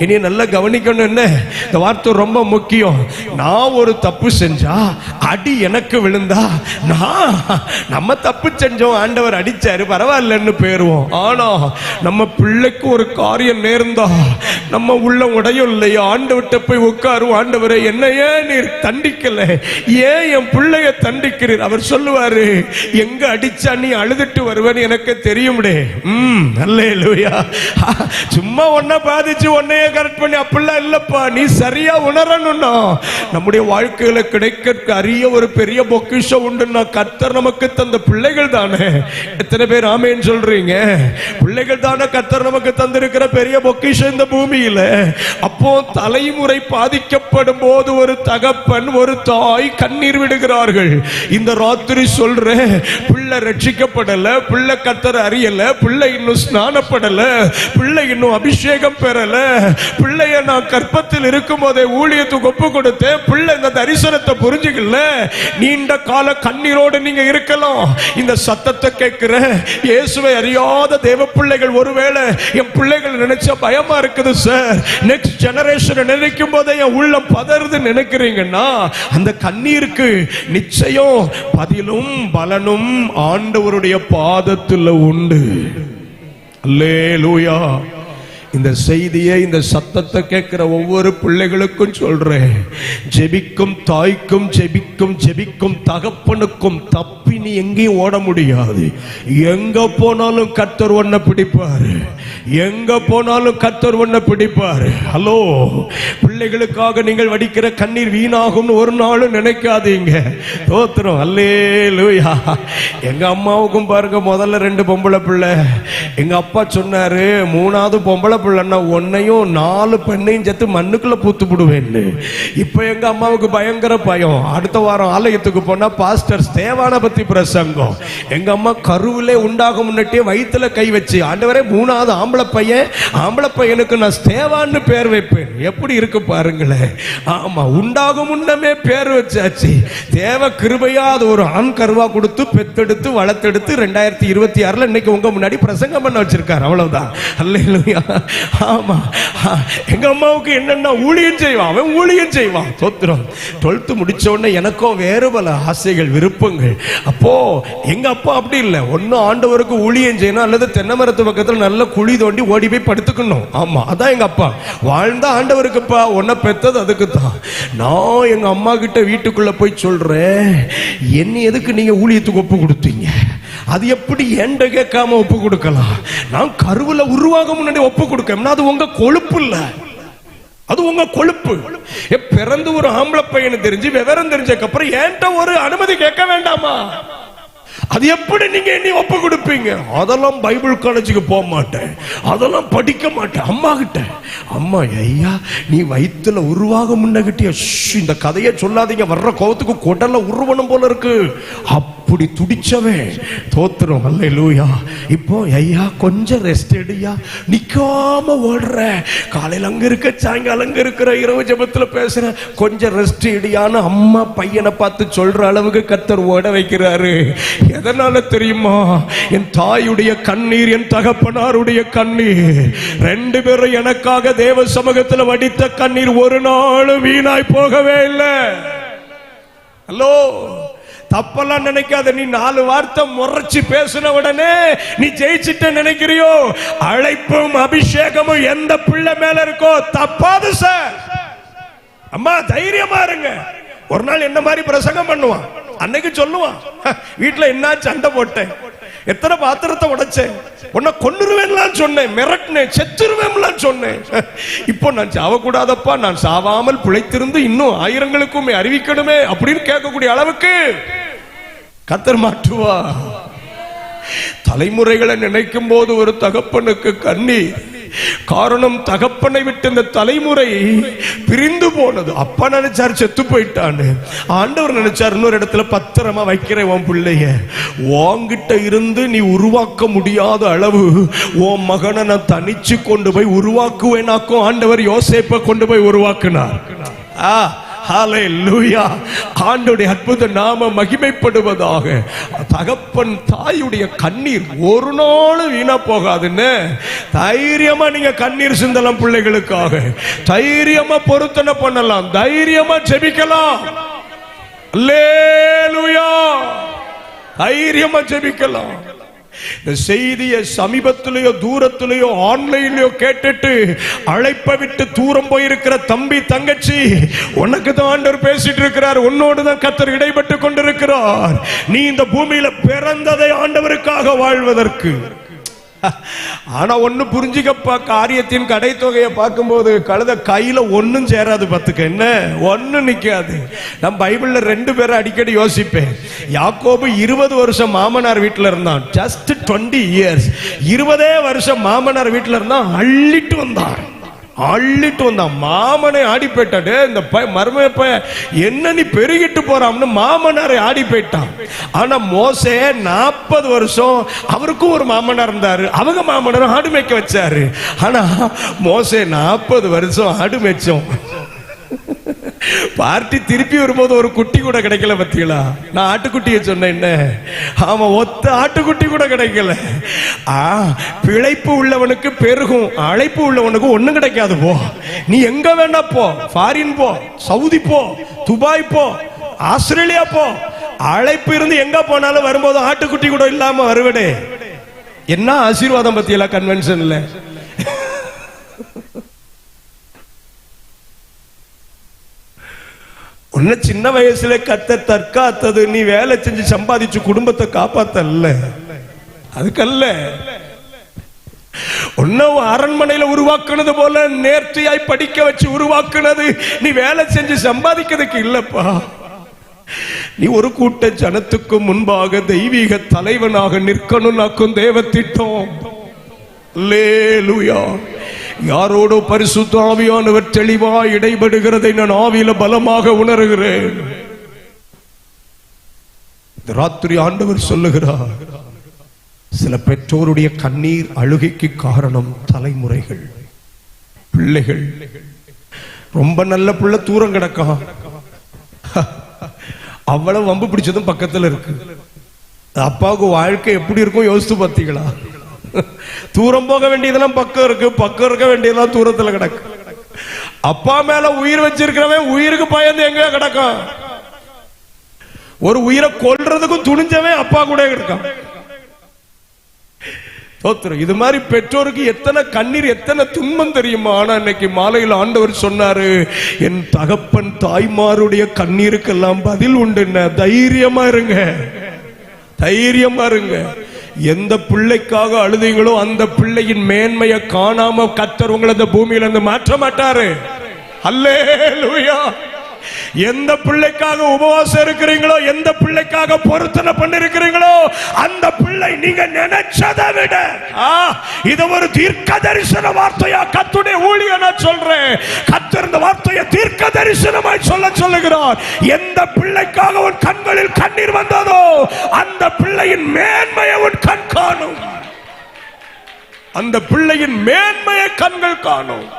இனி நல்லா கவனிக்கணும். என்ன இந்த வார்த்தை ரொம்ப முக்கியம். நான் ஒரு தப்பு செஞ்சா அடி எனக்கு விழுந்தா நம்ம தப்பு செஞ்சோம், ஆண்டவர் அடிச்சாரு, பரவாயில்லன்னு போயிருவோம். ஆனா நம்ம பிள்ளைக்கு ஒரு காரியம் நேர்ந்தா நம்ம உள்ள உடையும் இல்லையா, ஆண்டவர்கிட்ட போய் உட்காரும், ஆண்டவரே என்னையே நீர் தண்டிக்கல, ஏன் என் பிள்ளைய தண்டிக்கிறீர்? அவர் சொல்லுவாரு, எங்க அடிச்சா நீ அழுதுட்டு வருவேன்னு எனக்கு தெரியும்டே. அல்லேலூயா. சும்மா ஒன்ன பாதிச்சு ஒன்னையே கரெக்ட் பண்ணி அப்படிலாம் இல்லப்பா, நீ சரியா உணரணும்னா நம்முடைய வாழ்க்கையில கிடைக்க அரிய ஒரு பெரிய பொக்கிஷம் உண்டுன்னா கர்த்தர் நமக்கு தந்த பிள்ளைகள் தானே. எத்தனை பேர் ஆமேன்னு சொல்றீங்க? பிள்ளைகள் தானே கர்த்தர் நமக்கு தந்திருக்கிற பெரிய பொக்கிஷம் இந்த பூமியில. அப்போ தலைமுறை பாதிக்கப்படும் போது ஒரு தகப்பன் ஒரு தாய் கண்ணீர் விடுகிறார்கள். இந்த ராத்திரி சொல்றேன், பிள்ளை ரட்சிக்கப்படல, பிள்ளை கர்த்தர் அறியல, பிள்ளை இன்னும் ஸ்நானப்படல, பிள்ளை இன்னும் அபிஷேகம் பெறல, பிள்ளைய நான் கற்பத்தில் இருக்கும் போதே ஊழியத்துக்கு ஒப்பு கொடுத்தேன், பிள்ளை இந்த தரிசனத்தை புரிஞ்சுக்கல, நீண்ட கால கண்ணீரோடு நீங்க இருக்கலாம். இந்த சத்தத்தை கேட்கிற இயேசுவை அறியாத தேவ பிள்ளைகள், ஒருவேளை என் பிள்ளைகள் நினைச்ச பயமா இருக்குது சார், நெக்ஸ்ட் ஜெனரேஷன் நினைக்கும் போதே என் உள்ளம் பதறுது நினைக்கிறீங்கன்னா, அந்த கண்ணீருக்கு நிச்சயம் பதிலும் பலனும் ஆண்டவருடைய பாதத்தில் உண்டு. அல்லேலூயா. இந்த செய்தியை, இந்த சத்தத்தை கேட்கிற ஒவ்வொரு பிள்ளைகளுக்கும் சொல்றேன், ஜெபிக்கும் தாய்க்கும் ஜெபிக்கும் தகப்பனுக்கும் தப்பி நீ எங்கேயும் ஓட முடியாது. எங்க போனாலும் கர்த்தர் உன்னை பிடிப்பாரு. எங்க போனாலும் கர்த்தர் உன்னை பிடிப்பாரு. ஹலோ, பிள்ளைகளுக்காக நீங்கள் வடிக்கிற கண்ணீர் வீணாகும்னு ஒரு நாளும் நினைக்காதீங்க. தோத்திரம். அல்லேலூயா. எங்க அம்மாவுக்கும் பாருங்க, முதல்ல 2 பொம்பளை பிள்ளை. எங்க அப்பா சொன்னாரு, 3வது பொம்பளை பிள்ளைன்னா உன்னையும் 4 பெண்ணையும் சேர்த்து மண்ணுக்குள்ள பூத்து விடுவேன்னு. இப்ப எங்க அம்மாவுக்கு பயங்கர பயம். அடுத்த வாரம் ஆலயத்துக்கு போனா பாஸ்டர் தேவான பத்தி பிரசங்கம். எங்க அம்மா கருவிலே உண்டாகும் முன்னாடியே வயிற்றுல கை வச்சு, ஆண்டவரே 3வது ஆம்பளை பையனுக்கு நான் ஸ்தேவான்னு பேர் வைப்பேன். எப்படி இருக்கு பாருங்களேன். ஆமா, உண்டாகும் முன்னமே பேர் வச்சாச்சு. தேவ கிருபையா அது ஒரு ஆண் கருவா கொடுத்து பெத்தெடுத்து வளர்த்தெடுத்து 2026 இன்னைக்கு உங்க முன்னாடி பிரசங்கம் பண்ண வச்சிருக்காரு. அவ்வளவுதான். அல்லேலூயா. ஆமா, எங்க அம்மாவுக்கு என்னன்னா ஊழியம் செய்வான், அவன் ஊழியம் செய்வான். தோத்திரம். 12th முடிச்ச உடனே எனக்கும் வேறு பல ஆசைகள், விருப்பங்கள். அப்போ எங்க அப்பா அப்படி இல்லை, ஒன்னும் ஆண்டவருக்கு ஊழியம் செய்யணும் அல்லது தென்னை மரத்து பக்கத்தில் நல்ல குழி தோண்டி ஓடி போய் படுத்துக்கணும். ஆமா, அதான் எங்க அப்பா. வாழ்ந்த ஆண்டவருக்குப்பா, உன்னை பெத்தது அதுக்கு தான். நான் எங்க அம்மா கிட்ட வீட்டுக்குள்ள போய் சொல்றேன், என்ன எதுக்கு நீங்க ஊழியத்துக்கு ஒப்பு கொடுத்தீங்க? அது எப்படி என்கிட்ட கேட்காம ஒப்பு கொடுக்கலாம்? நான் கருவுல உருவாக முன்னாடி ஒப்பு கொடுக்க, அது உங்க கொழுப்பு இல்ல, அது உங்க கொழுப்பு. பிறந்து ஒரு ஆம்பளை பையனை தெரிஞ்சு விவரம் தெரிஞ்சதுக்கு அப்புறம் என்கிட்ட ஒரு அனுமதி கேட்க வேண்டாமா? அது எப்படி நீங்க என்ன ஒப்பு கொடுப்பீங்க? அதெல்லாம் பைபிள் காலேஜுக்கு போக மாட்டேன், அதெல்லாம் படிக்க மாட்டேன். அம்மா கிட்ட, அம்மா ஐயா நீ வயிற்றுல உருவாக முன்னகிட்டிய இந்த கதையை சொல்லாதீங்க, வர்ற கோவத்துக்கு குடல்ல உருவனம் போல இருக்கு. அப்படி துடிச்சவன். தோத்திரம். அல்லேலூயா. இப்போ ஐயா கொஞ்சம் ரெஸ்ட் எடுயா, நிக்காம ஓடுற, காலையில் அங்க இருக்க, சாயங்காலம் அங்க இருக்கிற, இரவு ஜெபத்துல பேசுற, கொஞ்சம் ரெஸ்ட் எடுயான்னு அம்மா பையனை பார்த்து சொல்ற அளவுக்கு கர்த்தர் ஓட வைக்கிறாரு. எதனால தெரியுமா? என் தாயுடைய கண்ணீர், என் தகப்பனாருடைய கண்ணீர், 2 பேரும் எனக்காக தேவ சமூகத்தில் வடித்த கண்ணீர் ஒரு நாள் வீணாய் போகவே இல்லை. ஹலோ, தப்பெல்லாம் நினைக்காத. நீ 4 வார்த்தை முறைச்சு பேசின உடனே நீ ஜெயிச்சிட்ட நினைக்கிறியோ? அழைப்பும் அபிஷேகமும் எந்த பிள்ளை மேல இருக்கோ தப்பாது சார். அம்மா தைரியமா இருங்க. ஒரு நாள் என்ன மாதிரி பிரசங்கம் பண்ணுவான், அன்னைக்கு சொல்லுவான், வீட்டுல என்ன சண்டை போட்டேன், எத்தனை பாத்திரத்தை உடைச்சேன், உன்னை கொன்னுருவேன் சொன்னேன், மிரட்டினேன், செத்துருவேன் சொன்னேன். இப்போ நான் சாவக்கூடாதப்பா, நான் சாவாமல் பிழைத்திருந்து இன்னும் 1000ங்களுக்கும் அறிவிக்கணுமே அப்படின்னு கேட்கக்கூடிய அளவுக்கு கர்த்தர் மாற்றுவா. தலைமுறைகளை நினைக்கும் போது ஒரு தகப்பனுக்கு கண்ணீர். காரணம், தகப்பனை விட்டு இந்த தலைமுறை பிரிந்து போனது. அப்பா நினைச்சார் செத்து போயிட்டான்னு, ஆண்டவர் நினைச்சார் இன்னொரு இடத்துல பத்திரமா வைக்கிற உன் பிள்ளைய. உன்கிட்ட இருந்து நீ உருவாக்க முடியாத அளவு உன் மகனை நான் தனிச்சு கொண்டு போய் உருவாக்குவேனாக்கும் ஆண்டவர் யோசேப்பை கொண்டு போய் உருவாக்குனார். ஹல்லேலூயா. ஆண்டவருடைய அற்புத நாம மகிமைப்படுவதாக. தகப்பன் தாயுடைய கண்ணீர் ஒரு நாள் வீணா போகாதுன்னு தைரியமா நீங்க கண்ணீர் சிந்தலாம். பிள்ளைகளுக்காக தைரியமா பொருத்தனை பண்ணலாம், தைரியமா ஜெபிக்கலாம். அல்லேலூயா. தைரியமா ஜெபிக்கலாம். இந்த செய்தியை சமீபத்திலேயோ தூரத்திலேயோ ஆன்லைன்லயோ கேட்டுட்டு அழைப்பை விட்டு தூரம் போயிருக்கிற தம்பி தங்கச்சி, உனக்கு தான் ஆண்டவர் பேசிட்டு இருக்கிறார், உன்னோடு தான் கர்த்தர் இடைப்பட்டு கொண்டிருக்கிறார். நீ இந்த பூமியில பிறந்ததை ஆண்டவருக்காக வாழ்வதற்கு. ஆனா ஒண்ணு புரிஞ்சுக்கப்பா, காரியத்தின் கடை தொகையை பார்க்கும்போது கழுத கையில ஒன்னும் சேராது. பத்துக்க என்ன ஒன்னும் நிக்காது. நான் பைபிள்ல 2 பேரை அடிக்கடி யோசிப்பேன். யாக்கோபு 20 வருஷம் மாமனார் வீட்டுல இருந்தான். Just 20 years. 20 வருஷம் மாமனார் வீட்டுல இருந்தான். அள்ளிட்டு வந்தான். மாமனை ஆடி போயிட்டாடு. இந்த மருமப்ப என்ன நீ பெருகிட்டு போறான்னு மாமனாரை ஆடி போயிட்டான். ஆனா மோசே 40 வருஷம் அவருக்கும் ஒரு மாமனார் இருந்தாரு. அவங்க மாமனார் ஆடு மேய்க்க வச்சாரு. ஆனா மோசே 40 வருஷம் ஆடு மேய்ச்சோம். பார்ட்டி திருப்பி வரும்போது ஒரு குட்டி கூட கிடைக்கல. பத்தீங்களா? நான் ஆட்டுக்குட்டியை சொன்னேன். என்ன? ஆமா, ஒத்த ஆட்டுக்குட்டி கூட கிடைக்கல. பிழைப்பு உள்ளவனுக்கு பெருகும், அழைப்பு உள்ளவனுக்கு ஒண்ணும் கிடைக்காது. போ, நீ எங்க வேணா போ, ஃபாரின் போ, சவுதி போ, துபாய் போ, ஆஸ்திரேலியா போ. அழைப்பு இருந்து எங்க போனாலும் வரும்போது ஆட்டுக்குட்டி கூட இல்லாம வருவடே. என்ன ஆசீர்வாதம் பத்தியெல்லாம் கன்வென்ஷன்ல. உன்ன சின்ன வயசுல கத்த தற்காத்தது, நீ வேலை செஞ்சு சம்பாதிச்சு குடும்பத்தை காப்பாத்தல்ல, அதுக்கல்ல. உன்ன அரண்மனையில உருவாக்குனது போல நேர்த்தியாய் படிக்க வச்சு உருவாக்குனது நீ வேலை செஞ்சு சம்பாதிக்கிறதுக்கு இல்லப்பா. நீ ஒரு கூட்ட ஜனத்துக்கு முன்பாக தெய்வீக தலைவனாக நிற்கணும்னாக்கும் தேவ திட்டம். அல்லேலூயா. யாரோட பரிசுத்த ஆவியானவர் தெளிவா இடைபடுகிறதை நான் ஆவியில பலமாக உணர்கிறேன். ராத்திரி ஆண்டவர் சொல்லுகிறார், சில பெற்றோருடைய கண்ணீர் அழுகைக்கு காரணம் தலைமுறைகள், பிள்ளைகள். ரொம்ப நல்ல பிள்ளை தூரம் கிடக்கும், அவ்வளவு வம்பு பிடிச்சதும் பக்கத்துல இருக்கு. அப்பாவுக்கு வாழ்க்கை எப்படி இருக்கும் யோசித்து பார்த்தீங்களா? தூரம் போக வேண்டியதெல்லாம் பக்கம் இருக்கு, பக்கம் இருக்க வேண்டியதெல்லாம் தூரத்துல கிடக்கு. அப்பா மேல உயிர் வச்சிருக்கிறவன் உயிருக்கு பயந்து எங்க கிடக்கும்? ஒரு உயிரை கொல்றதுக்கும் துணிஞ்சவன் அப்பா கூட கிடக்கான். இது மாதிரி பெற்றோருக்கு எத்தனை கண்ணீர், எத்தனை துன்பம் தெரியுமா? ஆனா இன்னைக்கு மாலையில் ஆண்டவர் சொன்னாரு, என் தகப்பன் தாய்மாருடைய கண்ணீருக்கெல்லாம் பதில் உண்டு. தைரியமா இருங்க, தைரியமா இருங்க. எந்த பிள்ளைக்காக அழுதீங்களோ அந்த பிள்ளையின் மேன்மையை காணாம கர்த்தர் உங்களை இந்த பூமியில இருந்து மாற்ற மாட்டாரு. அல்லேலூயா. எந்த பிள்ளைக்காக உபவாசம் இருக்கிறீங்களோ, எந்த பிள்ளைக்காக பொருத்தனை பண்ணிருக்கிறீங்களோ, அந்த பிள்ளை நீங்க நினைச்சதை விட இது ஒரு தீர்க்க தரிசன வார்த்தையா கர்த்தருடைய ஊழியம் நான் சொல்றேன். கர்த்தர் இந்த வார்த்தையை தீர்க்க தரிசனமாய் சொல்லுகிறார். எந்த பிள்ளைக்காக உன் கண்களில் கண்ணீர் வந்ததோ அந்த பிள்ளையின் மேன்மையை உன் கண் காணும். அந்த பிள்ளையின் மேன்மையை கண்கள் காணும்.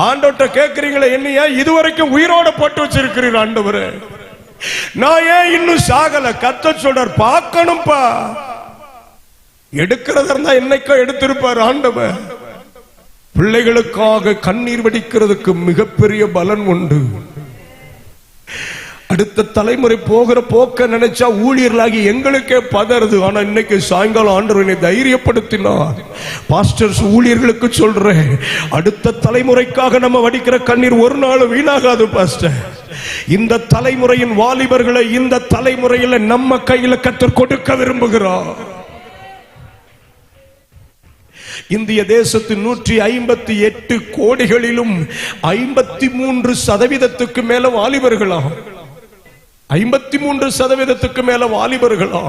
ஆண்டவர்ட்ட கேக்குறீங்களே, என்னையா இதுவரைக்கும் உயிரோட போட்டு வச்சிருக்கிறீர் ஆண்டவரே, நான் ஏன் இன்னும் சாகல? கர்த்தர் சொல்றார், பார்க்கணும்பா. எடுக்கிறதா இருந்தா என்னைக்கோ எடுத்திருப்பார் ஆண்டவர். பிள்ளைகளுக்காக கண்ணீர் வடிக்கிறதுக்கு மிகப்பெரிய பலன் உண்டு. அடுத்த தலைமுறை போகிற போக்க நினைச்சா ஊழியர்களாகி எங்களுக்கே பதறுது. ஆனா இன்னைக்கு சாயங்காலம் ஆண்டவர் என்னை தைரியப்படுத்தினார். பாஸ்டர்ஸ் ஊழியர்களுக்கு சொல்றேன், அடுத்த தலைமுறைக்காக நம்ம வடிக்கிற கண்ணீர் ஒரு நாள் வீணாகாது பாஸ்டர். இந்த தலைமுறையின் வாலிபர்களை இந்த தலைமுறையில நம்ம கையில கர்த்தர் கொடுக்க விரும்புகிறார். இந்திய தேசத்தின் 158 கோடிகளிலும் 53% மேல வாலிபர்களா, 53% மேல வாலிபர்களா.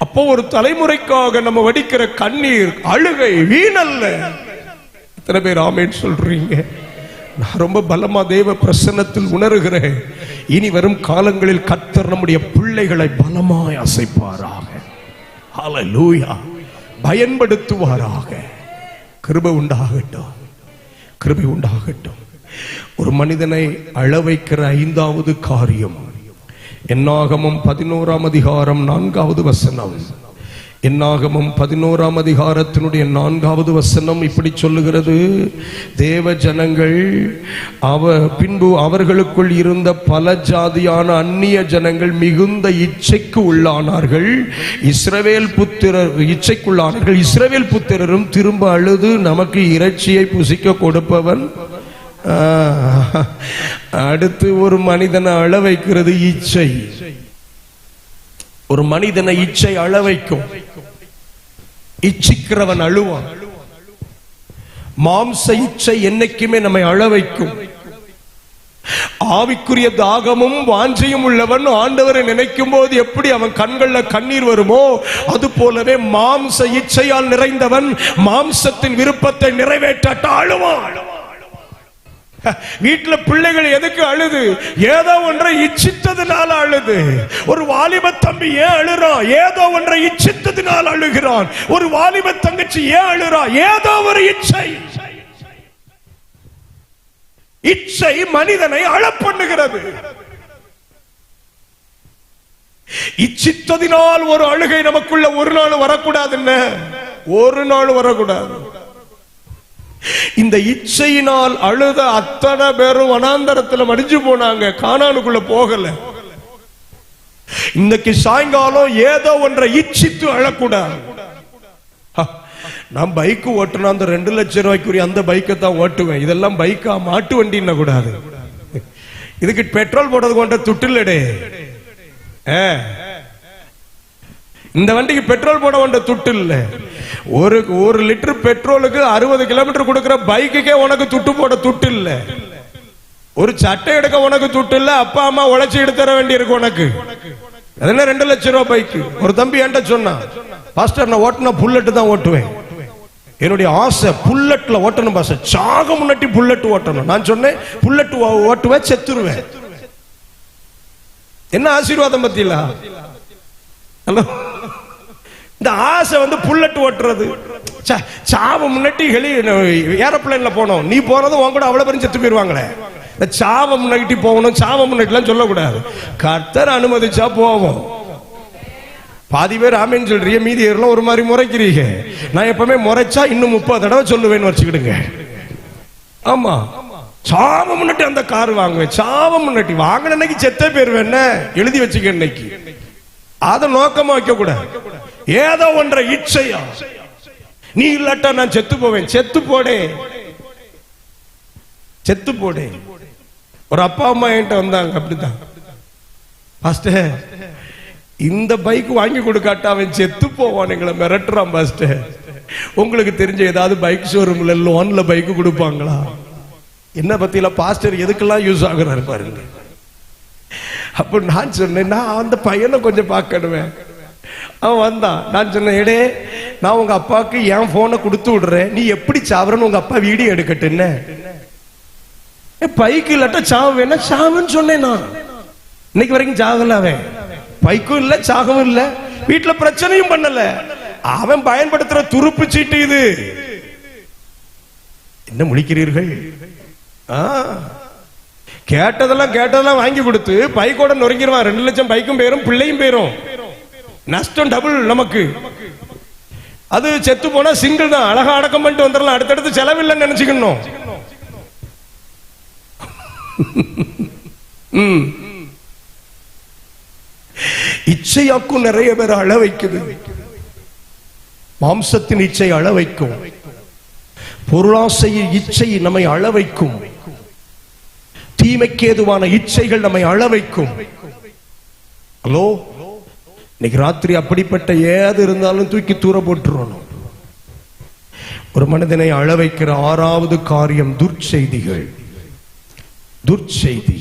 அப்போ ஒரு தலைமுறைக்காக நம்ம வடிக்கிற கண்ணீர் அழுகை வீணல்ல. எத்தனை பேர் ஆமென் சொல்றீங்க? நான் ரொம்ப பலமா தேவ பிரசன்னத்தில் உணர்கிறேன். இனி வரும் காலங்களில் கர்த்தர் நம்முடைய பிள்ளைகளை பலமாய் அசைப்பாராக. ஹல்லேலூயா. பயன்படுத்துவாராக. கிருபை உண்டாகட்டும், கிருபை உண்டாகட்டும். ஒரு மனிதனை அழவைக்கிற 5வது காரியம் என்னாகமம் 11ஆம் அதிகாரம் 4வது வசனம். என்னாகமம் 11ஆம் அதிகாரத்தினுடைய 4வது வசனம் இப்படி சொல்லுகிறது, தேவ ஜனங்கள் பின்பு அவர்களுக்குள் இருந்த பல ஜாதியான அந்நிய ஜனங்கள் மிகுந்த இச்சைக்கு உள்ளானார்கள். இஸ்ரவேல் புத்திரர் இச்சைக்குள்ளானார்கள். இஸ்ரவேல் புத்திரரும் திரும்ப அழுது, நமக்கு இறைச்சியை புசிக்க கொடுப்பவன். அடுத்து ஒரு மனிதனை அழ வைக்கிறது இச்சை. ஒரு மனிதனை இச்சை அழ வைக்கும். இச்சிக்கிறவன் அழுவான். மாம்ச இச்சை என்னைக்குமே நம்மை அழ வைக்கும். ஆவிக்குரிய தாகமும் வாஞ்சையும் உள்ளவன் ஆண்டவரை நினைக்கும் போது எப்படி அவன் கண்கள்ல கண்ணீர் வருமோ, அது போலவே மாம்ச இச்சையால் நிறைந்தவன் மாம்சத்தின் விருப்பத்தை நிறைவேற்ற அழுவான். வீட்டுல பிள்ளைகள் எதுக்கு அழுது? ஏதோ ஒன்றை இச்சித்ததுனால அழுது. ஒரு வாலிப தம்பி ஏன் அழுறான்? ஏதோ ஒன்றை இச்சித்ததுனால அழுகிறான். ஒரு வாலிப தங்கச்சி ஏன் அழுறா? ஏதோ ஒரு இச்சை. இச்சை மனிதனை அழ பண்ணுகிறது. இச்சித்ததினால் ஒரு அழுகை நமக்குள்ள ஒரு நாள் வரக்கூடாதுன்னு, ஒரு நாள் வரக்கூடாது. இந்த இச்சையினால் அழுத அத்தனை பேரும் வனாந்தரத்தில் மடிஞ்சு போனாங்க, கானானுக்குள்ள போகல. இன்னைக்கு சாயங்காலம் ஏதோ ஒன்றை இச்சித்து அழக்கூடாது. நான் பைக்கு ஓட்டணும், அந்த 2 லட்சம் ரூபாய்க்குரிய அந்த பைக்கை தான் ஓட்டுவேன். இதெல்லாம் பைக்கா, மாட்டு வண்டின்னு கூடாது. இதுக்கு பெட்ரோல் போடுறது கொண்ட துட்டில்லடே. இந்த வண்டிக்கு பெட்ரோல் போட வேண்ட துட்டு இல்ல. ஒரு லிட்டர் பெட்ரோலுக்கு 60 கிலோமீட்டர் கொடுக்கிற பைக்குக்கே உனக்கு துட்டு போட துட்டு இல்ல. ஒரு சட்டை எடுக்க உனக்கு துட்டு இல்ல. அப்பா அம்மா உழைச்சி எடுத்துற வேண்டி இருக்கு உனக்கு. அதெல்லாம் 2 லட்சம் ரூபாய் பைக்கு. ஒரு தம்பி என்கிட்ட சொன்னா, பாஸ்டர் நான் ஓட்டுனா புல்லட் தான் ஓட்டுவேன், என்னுடைய ஆசை புல்லட்ல ஓட்டணும் பாஸ்டர், சாக முன்னாடி புல்லட் ஓட்டணும். நான் சொன்னேன் புல்லட் ஓட்டுவேன், செத்துருவேன். என்ன ஆசீர்வாதம் பத்தியில. ஹலோ, இந்த ஆசை வந்து புல்லட் ஓட்டுறது. சாவ முன்னாடி ஏரோப்ளேன்ல போனோம், நீ போனதும் உன் கூட அவ்வளவு பேரும் செத்து போயிருவாங்களே. சாவ முன்னாடி போகணும், சாவ முன்னாடி சொல்லக்கூடாது. கர்த்தர் அனுமதிச்சா போவோம். பாதி பேர் ஆமேன்னு சொல்றீங்க, மீதி ஏறலாம் ஒரு மாதிரி முறைக்கிறீங்க. நான் எப்பவுமே முறைச்சா இன்னும் 30 தடவை சொல்லுவேன்னு வச்சுக்கிடுங்க. ஆமா, சாவ முன்னாடி அந்த கார் வாங்குவேன், சாவ முன்னாடி வாங்கின அன்னைக்கு செத்த பேருவேன். என்ன எழுதி வச்சுக்க, இன்னைக்கு அதை நோக்கமா வைக்க கூடாது. ஏதோ ஒன்றை இச்சையா, நீ இல்லாட்டா நான் செத்து போவேன். செத்து போடே, செத்து போடே. ஒரு அப்பா அம்மா என்கிட்ட வந்தாங்க, அப்படிதான் பாஸ்டர் இந்த பைக் வாங்கி கொடுக்காட்டா அவன் செத்து போவான், எங்களை மிரட்டுறான் பாஸ்டர். உங்களுக்கு தெரிஞ்ச ஏதாவது பைக் ஷோரூம்ல லோன்ல பைக் கொடுப்பாங்களா? என்ன பத்தியில பாஸ்டர் எதுக்கெல்லாம் யூஸ் ஆகுறாரு பாருங்க. அப்ப நான் சொன்னேன், நான் அந்த பையனை கொஞ்சம் பார்க்கணுவேன். அவன் வந்தான். நான் சொன்னேன், எடே நான் உங்க அப்பாவுக்கு என் போனை கொடுத்து விடுறேன், நீ எப்படி சாவறன்னு உங்க அப்பா வீடியோ எடுக்கட்டு. என்ன பைக்கு இல்லாட்டா சாவு வேணா சாவுன்னு சொன்னேன். நான் இன்னைக்கு வரைக்கும் சாகல. அவன் பைக்கும் இல்ல, சாகவும் இல்ல, வீட்டுல பிரச்சனையும் பண்ணல. அவன் பயன்படுத்துற துருப்பு சீட்டு இது. என்ன முழிக்கிறீர்கள்? கேட்டதெல்லாம் வாங்கி கொடுத்து பைக்கோட நொறுங்கிடுவான். 2 லட்சம் பைக்கும் போயிரும், பிள்ளையும் போயிரும். நஷ்டம் டபுள் நமக்கு. அது செத்து போனா சிங்கிள் தான், அழகா அடக்கம் பண்ணிட்டு வந்துடலாம். அடுத்தடுத்து செலவில்லைன்னு நினைச்சுக்கணும். இச்சையாக்கும் நிறைய பேர் அழ வைக்குது. மாம்சத்தின் இச்சை அழ வைக்கும், பொருளாசையின் இச்சை நம்மை அழ வைக்கும், தீமைக்கு ஏதுவான இச்சைகள் நம்மை அழ வைக்கும். ஹலோ, இன்னைக்கு ராத்திரி அப்படிப்பட்ட ஏது இருந்தாலும் தூக்கி தூர போட்டுருவோம். ஒரு மனிதனை அழ வைக்கிற 6வது காரியம் துர்ச்செய்திகள். துர்ச்செய்தி.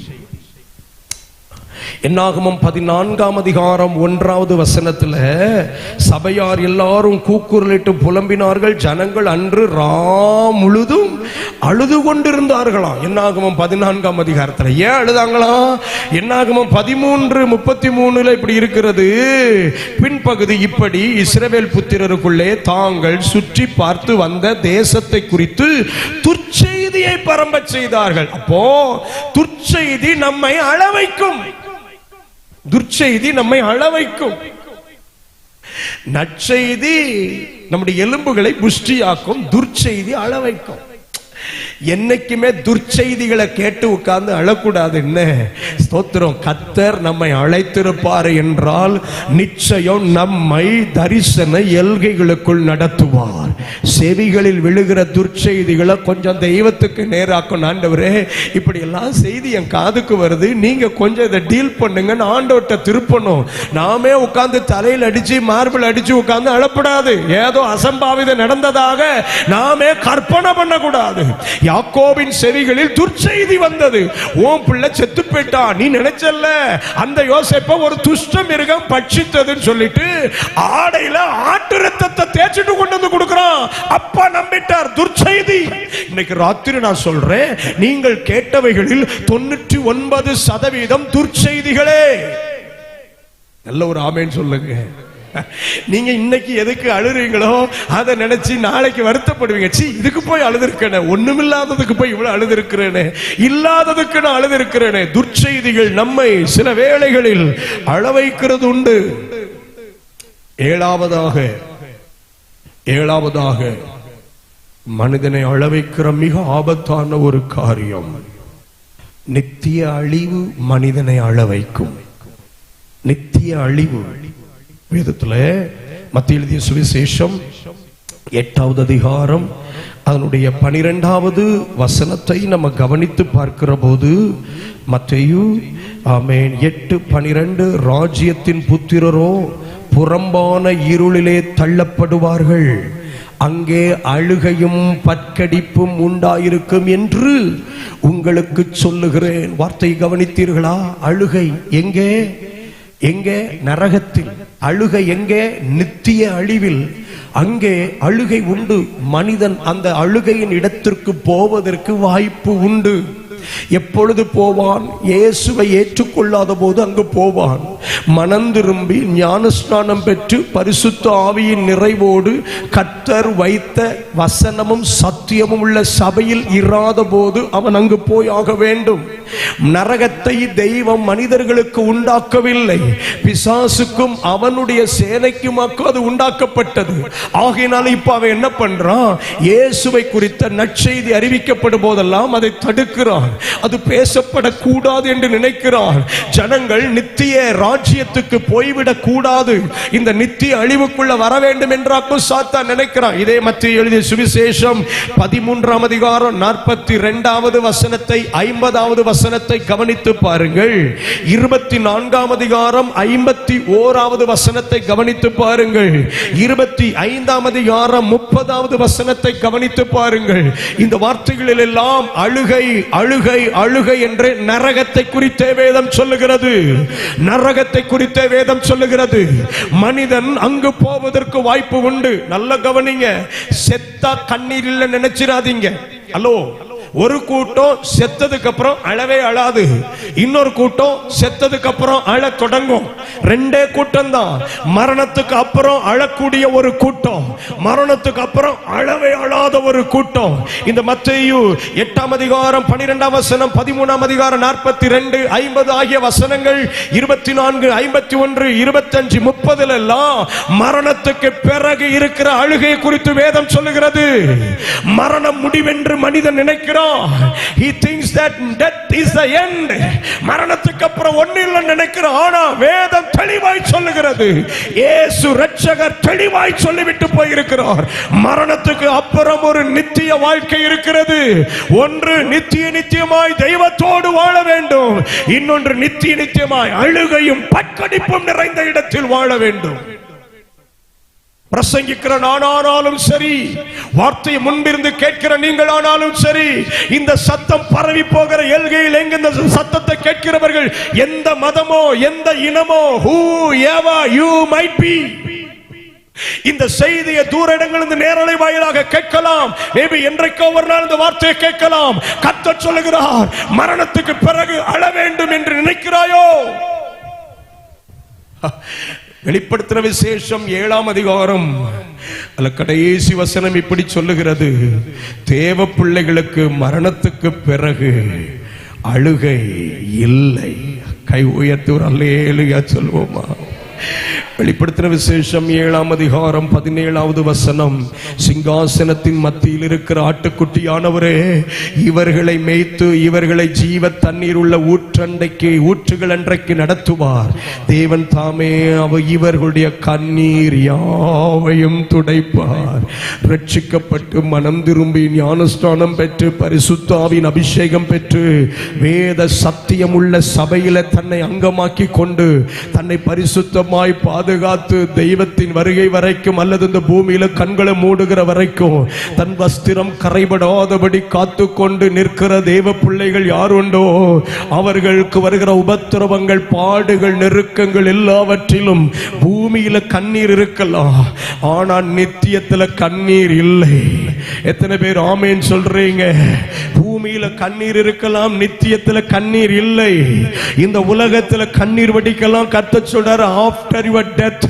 என்னாகமம் 14ஆம் அதிகாரம் 1வது வசனத்துல சபையார் எல்லாரும் கூக்குரலிட்டு புலம்பினார்கள். ஜனங்கள் அன்று முழுதும் அழுது கொண்டிருந்தார்களாம். என்னாகமம் 14ஆம் அதிகாரத்துல ஏன் அழுதாங்களா? என்னாகமம் 13:33 இப்படி இருக்கிறது. பின்பகுதி இப்படி, இஸ்ரவேல் புத்திரருக்குள்ளே தாங்கள் சுற்றி பார்த்து வந்த தேசத்தை குறித்து துர்ச்செய்தியை பரம்ப செய்தார்கள். அப்போ துர்ச்செய்தி நம்மை அழ வைக்கும். துர்ச்செய்தி நம்மை அழ வைக்கும். நற்செய்தி நம்முடைய எலும்புகளை புஷ்டியாக்கும், துர்ச்செய்தி அழ வைக்கும். என்னைக்குமே துர்ச்செய்திகளை கேட்டு உட்கார்ந்து அழக்கூடாது. என்ன ஸ்தோத்திரம். கர்த்தர் நம்மை அழைத்திருப்பார் என்றால் நிச்சயம் நம்மை தரிசன எல்கைகளுக்குள் நடத்துவார். செவிகளில் விழுகிற துர்ச்செய்திகளை கொஞ்சம் தெய்வத்துக்கு நேராக்கும். ஆண்டவரே, இப்படி எல்லாம் செய்தி என் காதுக்கு வருது, நீங்க கொஞ்சம் இதை டீல் பண்ணுங்க, ஆண்டவர்கிட்ட திருப்பணும். நாமே உட்கார்ந்து தலையில் அடிச்சு மார்பிள் அடிச்சு உட்கார்ந்து அழப்படாது. ஏதோ அசம்பாவிதம் நடந்ததாக நாமே கற்பனை பண்ணக்கூடாது. யாக்கோபின் செவிகளில் துர்ச்செய்தி வந்தது. ஓம் பிள்ளை செத்து போயிட்டா, நீ நினைச்சல்ல அந்த யோசேப்பை ஒரு துஷ்ட மிருகம் பட்சித்ததுன்னு சொல்லிட்டு ஆடையில ஆட்டு ரத்தத்தை தேய்ச்சிட்டு கொண்டு வந்து கொடுக்கிறான். அப்பா நம்பிட்டார். துர்ச்செய்தி. இன்னைக்கு ராத்திரி நான் சொல்றேன், நீங்கள் கேட்டவைகளில் 99% துர்ச்செய்திகளே. நல்ல ஒரு ஆமேன்னு சொல்லுங்க. நீங்க இன்னைக்கு எதுக்கு அழுறீங்களோ அதை நினைச்சு நாளைக்கு வருத்தப்படுவீங்க. இதுக்கு போய் அழுதுருக்கேனே, ஒண்ணுமில்லாததுக்கு போய் இவ்வளவு அழுதுருக்கிறேனே, இல்லாததுக்கு நான் அழுதுருக்கிறேனே. துர்ச்செய்திகள் நம்மை சில வேளைகளில் அழ வைக்கிறது உண்டு. ஏழாவதாக மனிதனை அழ வைக்கிற மிக ஆபத்தான ஒரு காரியம், நித்திய அழிவு மனிதனை அழ வைக்கும். நித்திய அழிவு. வேதத்துல மத்திய எழுதிய சுவிசேஷம் 8வது அதிகாரம் அதனுடைய 12வது வசனத்தை நம்ம கவனித்து பார்க்கிற போது, மத்தேயு ஆமென் 8:12, ராஜ்யத்தின் புத்திரரோ புறம்பான இருளிலே தள்ளப்படுவார்கள், அங்கே அழுகையும் பற்கடிப்பும் உண்டாயிருக்கும் என்று உங்களுக்கு சொல்லுகிறேன். வார்த்தை கவனித்தீர்களா? அழுகை எங்கே? எங்கே? நரகத்தில். அழுகை எங்கே? நித்திய அழிவில். அங்கே அழுகை உண்டு. மனிதன் அந்த அழுகையின் இடத்திற்கு போவதற்கு வாய்ப்பு உண்டு. எப்பொழுது போவான்? இயேசுவை ஏற்றுக்கொள்ளாத போது அங்கு போவான். மனம் திரும்பி ஞானஸ்நானம் பெற்று பரிசுத்த ஆவியின் நிறைவோடு கர்த்தர் வைத்த வசனமும் சத்தியமும் உள்ள சபையில் இராத போது அவன் அங்கு போய் ஆக வேண்டும். நரகத்தை தெய்வம் மனிதர்களுக்கு உண்டாக்கவில்லை, பிசாசுக்கும் அவனுடைய சேனைக்கும் அது உண்டாக்கப்பட்டது. ஆகையினால இப்ப அவன் என்ன பண்றான்? இயேசுவை குறித்த நற்செய்தி அறிவிக்கப்படும் போதெல்லாம் அதை தடுக்கிறான். அது பேசப்படக்கூடாது என்று நினைக்கிறான். ஜனங்கள் நித்திய ராஜ்யத்துக்கு போய்விடக் கூடாது, இந்த நித்திய அழிவுக்குள்ள வர வேண்டும் என்றாக்கும் சாத்தான் நினைக்கிறான். இதே மத்திய எழுதிய சுவிசேஷம் 13ஆம் அதிகாரம் 42வது வசனத்தை 50வது வசனத்தை கவனித்து பாருங்கள். 24ஆம் அதிகாரம் 51வது வசனத்தை கவனித்து பாருங்கள். 25ஆம் அதிகாரம் 30வது வசனத்தை கவனித்து பாருங்கள். இந்த வார்த்தைகளில் எல்லாம் அழுகை அழுகை அழுகை என்று நரகத்தை குறித்தே வேதம் சொல்லுகிறது. நரகத்தை குறித்தே வேதம் சொல்லுகிறது. மனிதன் அங்கு போவதற்கு வாய்ப்பு உண்டு. நல்ல கவனிங்க. செத்தா கண்ணீர் இல்ல நினைச்சிடாதீங்க. ஹலோ, ஒரு கூட்டம் செத்ததுக்கு அப்புறம் அழவே அழாது, இன்னொரு கூட்டம் செத்ததுக்கு அப்புறம் அழ தொடங்கும். ரெண்டே கூட்டம் தான். மரணத்துக்கு அப்புறம் அழக்கூடிய ஒரு கூட்டம், மரணத்துக்கு அப்புறம் அழவே அழாத ஒரு கூட்டம். இந்த மத்தேயு 8ஆம் அதிகாரம் 12ஆம் வசனம், 13ஆம் அதிகாரம் 42, 50 ஆகிய வசனங்கள், 24, 51, 25, 30 எல்லாம் மரணத்துக்கு பிறகு இருக்கிற அழுகை குறித்து வேதம் சொல்லுகிறது. மரணம் முடிவென்று மனிதன் நினைக்கிறான். He thinks that death is the end. மரணத்துக்கு அப்புறம் ஒண்ணும் இல்ல நினைக்கிறான். ஆனா வேதம் தெளிவாய் சொல்லுகிறது, இயேசு இரட்சகர் தெளிவாய் சொல்லிவிட்டு போயிருக்கிறார். மரணத்துக்கு அப்புறம் ஒரு நித்திய வாழ்க்கை இருக்கிறது. ஒன்று நித்தியமாய் தெய்வத்தோடு வாழ வேண்டும், இன்னொன்று நித்தியமாய் அழுகையும் பற்கடிப்பும் நிறைந்த இடத்தில் வாழ வேண்டும். பிரசங்கிக்கிற நானானாலும் சரி, வார்த்தையை முன்பிருந்து கேட்கிற நீங்கள் ஆனாலும் சரி, இந்த சத்தம் பரவி போகிற எல்கையில் எங்க இந்த சத்தத்தை கேட்கிறவர்கள் எந்த மதமோ எந்த இனமோ, whoever you might be, இந்த செய்தியை தூர இடங்களிலிருந்து நேரலை வாயிலாக கேட்கலாம். மேபி என்றைக்கோ ஒரு நாள் இந்த வார்த்தையை கேட்கலாம். கர்த்தர் சொல்லுகிறார், மரணத்துக்கு பிறகு அழ வேண்டும் என்று நினைக்கிறாயோ? வெளிப்படுத்தின விசேஷம் 7ஆம் அதிகாரம் அல்ல கடைசி வசனம் இப்படி சொல்லுகிறது, தேவ பிள்ளைகளுக்கு மரணத்துக்கு பிறகு அழுகை இல்லை. கை உயர்த்தி ஒரு அல்லேலூயா சொல்வோமா? வெளிப்படுத்தின விசேஷம் 7ஆம் அதிகாரம் 17வது வசனம், சிங்காசனத்தின் மத்தியில் இருக்கிற ஆட்டுக்குட்டியானவரே, இவர்களை மேய்த்து இவர்களை ஜீவ தண்ணீர் உள்ள ஊற்றுகள் அன்றைக்கு நடத்துவார். தேவன் தாமே இவர்களுடைய கண்ணீர் யாவையும் துடைப்பார். ரட்சிக்கப்பட்டு மனம் திரும்பி ஞானஸ்நானம் பெற்று பரிசுத்த ஆவியின் அபிஷேகம் பெற்று வேத சத்தியம் உள்ள சபையில தன்னை அங்கமாக்கி கொண்டு தன்னை பரிசுத்தமாய் பாதுகாத்து தெய்வத்தின் வருகை வரைக்கும் அல்லது இந்த பூமியில கண்களை மூடுகிற வரைக்கும் தன் வஸ்திரம் கரைபடாதபடி காத்து கொண்டு நிற்கிற தேவ பிள்ளைகள் யார் உண்டோ அவர்களுக்கு வருகிற உபத்திரவங்கள், பாடுகள், நெருக்கங்கள் எல்லாவற்றிலும் பூமியில கண்ணீர் இருக்கலாம், ஆனால் நித்தியத்துல கண்ணீர் இல்லை. எத்தனை பேர் ஆமேன் சொல்றீங்க? பூமியில கண்ணீர் இருக்கலாம், நித்தியத்துல கண்ணீர் இல்லை. இந்த உலகத்துல கண்ணீர் வடிக்கலாம். கர்த்தர் சொல்றாரு, after your death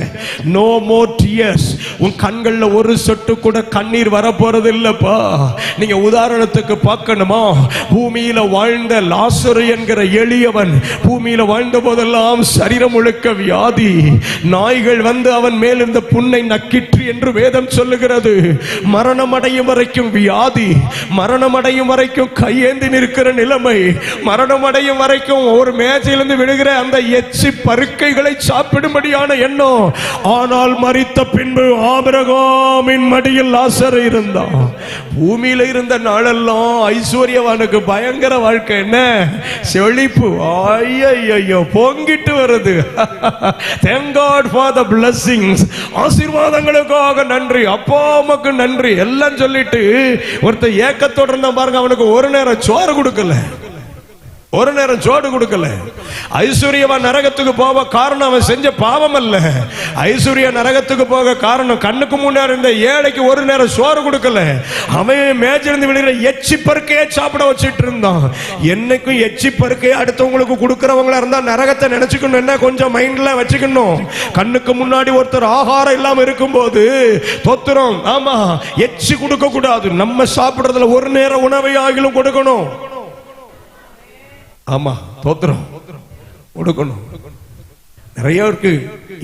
no more tears. உன் கண்கள்ல ஒரு சொட்டு கூட கண்ணீர் வர போறது இல்லப்பா. நீங்க உதாரணத்துக்கு பார்க்கணுமா? பூமியில வாழ்ந்த லாசரு என்கிற எளியவன் பூமியில வாழ்ந்த போதெல்லாம் சரீரம் முழுக்க வியாதி, நாய்கள் வந்து அவன் மேல் இருந்த புண்ணை நக்கிற்று என்று வேதம் சொல்லுகிறது. மரணம் அடையும் வரைக்கும் வியாதி, மரணம் அடையும் வரைக்கும் கையேந்தி நிற்கிற நிலைமை, மரணம் அடையும் வரைக்கும் ஒரு மேஜையிலிருந்து விடுகிற அந்த எச்சி பருக்கைகளை சாப்பிடும்படியான எண்ணம். ஆனால் மரித்த பின்பு ஆபிரகாமின் மடியில் லாசர் இருந்தான். பூமியில இருந்த நாளெல்லாம் ஐஸ்வர்யவானுக்கு பயங்கர வாழ்க்கை, என்ன செழிப்பு, ஐயோ பொங்கிட்டு வருது. Thank God for the blessings. ஆசீர்வாதங்களுக்காக நன்றி, அப்பா அம்மாக்கு நன்றி எல்லாம் சொல்லிட்டு ஒருத்தர் ஏக்கத்தோட இருந்தா பாருங்க. அவனுக்கு ஒரு நேரம் சோறு கொடுக்கல, ஒரு நேரம் சோறு கொடுக்கல. ஐஸ்வர்யவான் நரகத்துக்கு போக காரணம் அவன் செஞ்ச பாவம் அல்ல. ஐஸ்வர்யா நரகத்துக்கு போக காரணம் கண்ணுக்கு முன்னாடி இருந்த ஏழைக்கு ஒரு நேரம் சோறு கொடுக்கல. அவன் மேஜிலிருந்து விழுகிற எச்சி பருக்கையே சாப்பிட வச்சிட்டு இருந்தான். என்னைக்கும் எச்சி பருக்கையே அடுத்தவங்களுக்கு கொடுக்கறவங்களா இருந்தா நரகத்தை நினைச்சுக்கணும், என்ன கொஞ்சம் மைண்ட்ல வச்சுக்கணும். கண்ணுக்கு முன்னாடி ஒருத்தர் ஆகாரம் இல்லாம இருக்கும் போது தொத்துறோம், ஆமா எச்சி கொடுக்க கூடாது. நம்ம சாப்பிடுறதுல ஒரு நேரம் உணவை ஆகிலும் கொடுக்கணும். ஆமா தோத்திரம் கொடுக்கணும். நிறைய இருக்கு.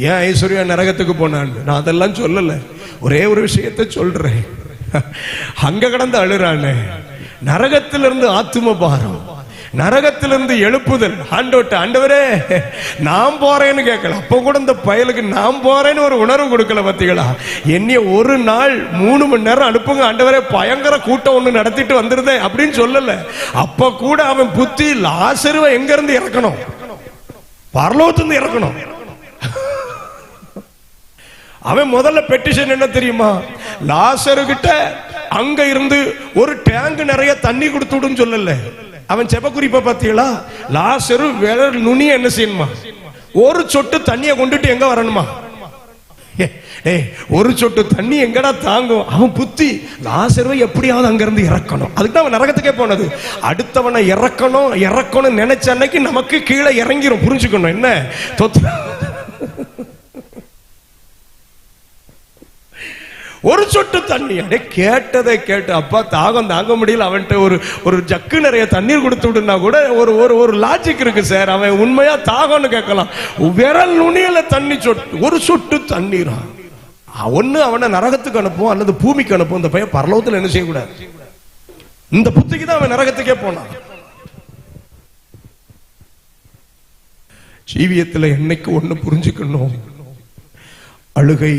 ஏன் ஐஸ்வர்யா நரகத்துக்கு போனான்னு நான் அதெல்லாம் சொல்லல, ஒரே ஒரு விஷயத்தை சொல்றேன். அங்க கடந்து அழுறானே, நரகத்திலிருந்து ஆத்தும பாரம், நரகத்திலிருந்து எழுப்புதல். ஆண்டவரே நான் போறேன்னு கேட்கல. அப்ப கூட இந்த பயலுக்கு நான் போறேன்னு ஒரு உணர்வு கொடுக்கல. பத்திகளா, என்னைய ஒரு நாள் 3 மணி நேரம் அனுப்புங்க ஆண்டவரே, பயங்கர கூட்டம் ஒண்ணு நடத்திட்டு வந்துருதே அப்படின்னு சொல்லல. அப்ப கூட அவன் புத்தி லாசருவை எங்க இருந்து இறக்கணும், பரலோகத்திலிருந்து இறக்கணும். அவன் முதல்ல பெட்டிஷன் என்ன தெரியுமா, லாசரு கிட்ட அங்க இருந்து ஒரு டேங்க் நிறைய தண்ணி கொடுத்துடும் சொல்லல. அவன் செப குறிப்ப பாத்தீங்களா, லாசரு விரல் நுனிய என்ன செய்யணுமா, ஒரு சொட்டு தண்ணியை கொண்டுட்டு எங்க வரணுமா, ஒரு சொட்டு தண்ணி எங்கடா தாங்கும். அவன் புத்தி லாசருவை எப்படியாவது அங்க இருந்து இறக்கணும். அதுக்கு தான் அவன் நரகத்துக்கே போனது. அடுத்தவனை இறக்கணும் நினைச்ச அன்னைக்கு நமக்கு கீழே இறங்கிரும். புரிஞ்சுக்கணும் என்ன ஒரு சொட்டு தண்ணி. அடே கேட்டதை கேட்டு அப்பா தாகம் தாங்க முடியல, அவன்கிட்ட ஒரு ஜக்கு நிறைய தண்ணீர் கொடுத்து விடுனா கூட ஒரு லாஜிக் இருக்கு சார். அவன் உண்மையா தாகம்னு கேட்கலாம். விரல் நுனியில தண்ணி சொட்டு, ஒரு சொட்டு தண்ணீரா. ஒண்ணு அவனை நரகத்துக்கு அனுப்பும் அல்லது பூமிக்கு அனுப்பும். இந்த பையன் பரலோகத்தில் என்ன செய்யக்கூடாது. இந்த புத்திக்கு தான் அவன் நரகத்துக்கே போனான். ஜீவியத்தில் என்னைக்கு ஒண்ணு புரிஞ்சுக்கணும், அழுகை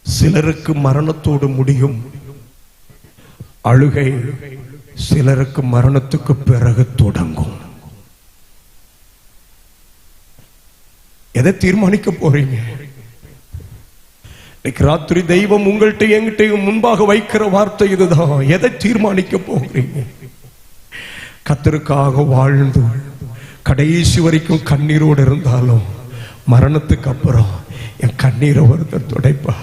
சிலருக்கு மரணத்தோடு முடியும், அழுகை சிலருக்கு மரணத்துக்கு பிறகு தொடங்கும். எதை தீர்மானிக்க போறீங்க? இன்னைக்கு ராத்திரி தெய்வம் உங்கள்கிட்ட என்கிட்ட முன்பாக வைக்கிற வார்த்தை இதுதான். எதை தீர்மானிக்க போகிறீங்க? கர்த்தருக்காக வாழ்ந்து கடைசி வரைக்கும் கண்ணீரோடு இருந்தாலும் மரணத்துக்கு அப்புறம் என் கண்ணீரை ஒருத்தர் துடைப்பா,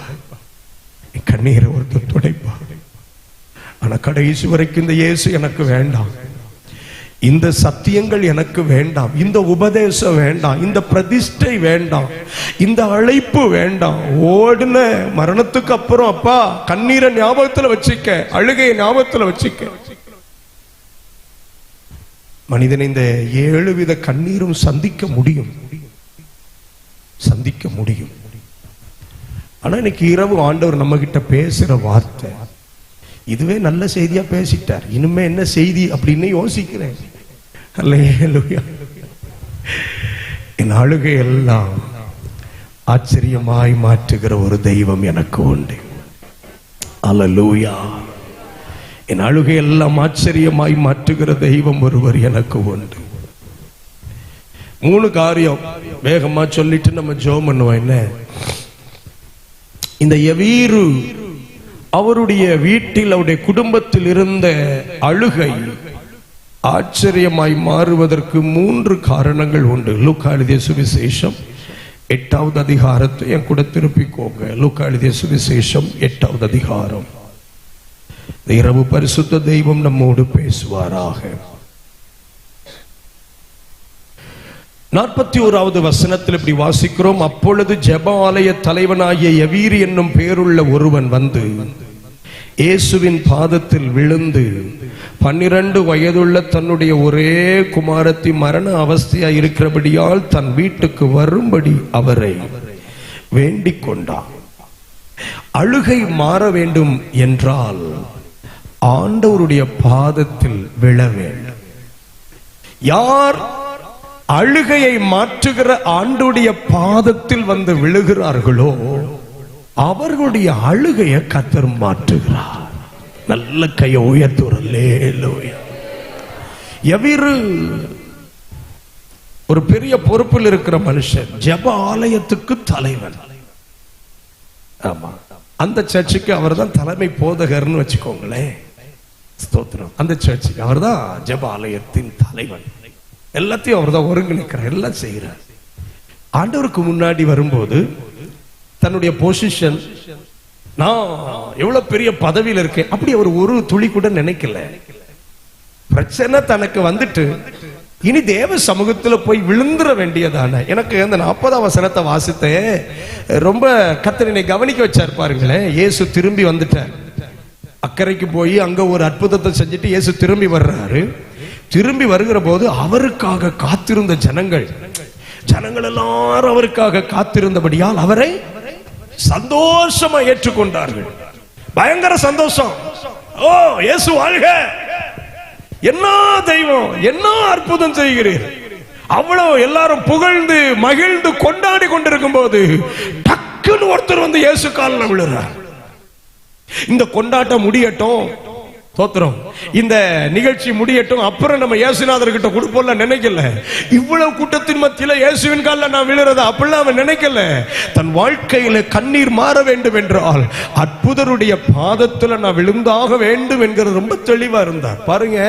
என் கண்ணீரை ஒருத்தர் துடைப்பா. ஆனா கடைசி வரைக்கும் இந்த இயேசு எனக்கு வேண்டாம், இந்த சத்தியங்கள் எனக்கு வேண்டாம், இந்த உபதேசம் வேண்டாம், இந்த பிரதிஷ்டை வேண்டாம், இந்த அழைப்பு வேண்டாம். ஓடுன மரணத்துக்கு அப்புறம் அப்பா கண்ணீரை ஞாபகத்துல வச்சுக்க, அழுகையை ஞாபகத்துல வச்சுக்க. மனிதன் இந்த 7 வித கண்ணீரும் சந்திக்க முடியும், சந்திக்க முடியும். ஆனா இன்னைக்கு இரவு ஆண்டவர் நம்ம கிட்ட பேசுற வார்த்தை இதுவே நல்ல செய்தியா பேசிட்டார். இனிமே என்ன செய்தி அப்படின்னு யோசிக்கிறேன். அல்லேலூயா. என் அழுகை எல்லாம் ஆச்சரியமாய் மாற்றுகிற ஒரு தெய்வம் எனக்கு உண்டு. அல்லேலூயா. என் அழுகை எல்லாம் ஆச்சரியமாய் மாற்றுகிற தெய்வம் ஒருவர் எனக்கு உண்டு. 3 காரியம் வேகமா சொல்லிட்டு நம்ம ஜெபம் பண்ணுவோம். என்ன, இந்த எவீரு அவருடைய வீட்டில் அவருடைய குடும்பத்தில் இருந்த அழுகை ஆச்சரியமாய் மாறுவதற்கு 3 காரணங்கள் உண்டு. லூக்கா எழுதிய சுவிசேஷம் 8வது அதிகாரத்தை என் கூட திருப்பிக்கோங்க. லூக்கா எழுதிய சுவிசேஷம் 8வது அதிகாரம். இரவு பரிசுத்த தெய்வம் நம்மோடு பேசுவாராக. 41வது வசனத்தில் இப்படி வாசிக்கிறோம். அப்பொழுது ஜெப ஆலய தலைவனாகிய எவீரு என்னும் பேருள்ள ஒருவன் வந்து இயேசுவின் பாதத்தில் விழுந்து 12 வயதுள்ள தன்னுடைய ஒரே குமாரத்தி மரண அவஸ்தையா இருக்கிறபடியால் தன் வீட்டுக்கு வரும்படி அவரை வேண்டிக் கொண்டான். அழுகை மாற வேண்டும் என்றால் ஆண்டவருடைய பாதத்தில் விழ வேண்டும். யார் அழுகையை மாற்றுகிற ஆண்டுடைய பாதத்தில் வந்து விழுகிறார்களோ அவர்களுடைய அழுகையை கர்த்தர் மாற்றுகிறார். நல்ல கையை உயர்த்துறல்லேலூயா. எவிரு ஒரு பெரிய பொறுப்பில் இருக்கிற மனுஷன், ஜெப ஆலயத்துக்கு தலைவன். ஆமா, அந்த சர்ச்சுக்கு அவர் தான் தலைமை போதகர்னு வச்சுக்கோங்களேன். ஸ்தோத்திரம். அந்த சர்ச்சுக்கு அவர் தான் ஜெப ஆலயத்தின் தலைவன். எல்லாத்தையும் அவர் தான் ஒருங்கிணைக்கிறார், எல்லாம் செய்கிறார். ஆண்டவருக்கு முன்னாடி வரும்போது தன்னுடைய பொசிஷன், நான் எவ்வளவு பெரிய பதவியில் இருக்கேன் அப்படி அவர் ஒரு துளி கூட நினைக்கல. பிரச்சனை தனக்கு வந்துட்டு இனி தேவ சமூகத்துல போய் விழுந்துட வேண்டியதான. எனக்கு அந்த 40ஆம் வசனத்தை வாசித்தேன், ரொம்ப கர்த்தரை கவனிக்க வச்சார் பாருங்களேன். இயேசு திரும்பி வந்துட்டார், அக்கறைக்கு போய் அங்க ஒரு அற்புதத்தை செஞ்சுட்டு இயேசு திரும்பி வர்றாரு. திரும்பி வருகிற போது அவருக்காக காத்திருந்த ஜனங்கள் எல்லாரும் அவருக்காக காத்திருந்தபடியால் அவரை சந்தோஷமா ஏற்றுக்கொண்டார்கள். பயங்கர சந்தோஷம். ஓ இயேசு வாழ்க, என்ன தெய்வம், என்ன அற்புதம் செய்கிறீர், அவ்வளவு எல்லாரும் புகழ்ந்து மகிழ்ந்து கொண்டாடி கொண்டிருக்கும் போது டக்குன்னு ஒருத்தர் வந்து இயேசு காலில் விழுறார். இந்த கொண்டாட்டம் முடியட்டும், தோத்திரம், இந்த நிகழ்ச்சி முடியட்டும், அப்புறம் நம்ம இயேசுநாதர் கிட்ட கொடுப்போம்ல நினைக்கல. இவ்வளவு கூட்டத்தின் மத்தியில இயேசுவின் காலில் நான் விழுறத அப்படிலாம் அவன் நினைக்கல. தன் வாழ்க்கையில கண்ணீர் மாற வேண்டும் என்றால் அற்புதருடைய பாதத்துல நான் விழுந்தாக வேண்டும் என்கிறது ரொம்ப தெளிவா இருந்தார். பாருங்க,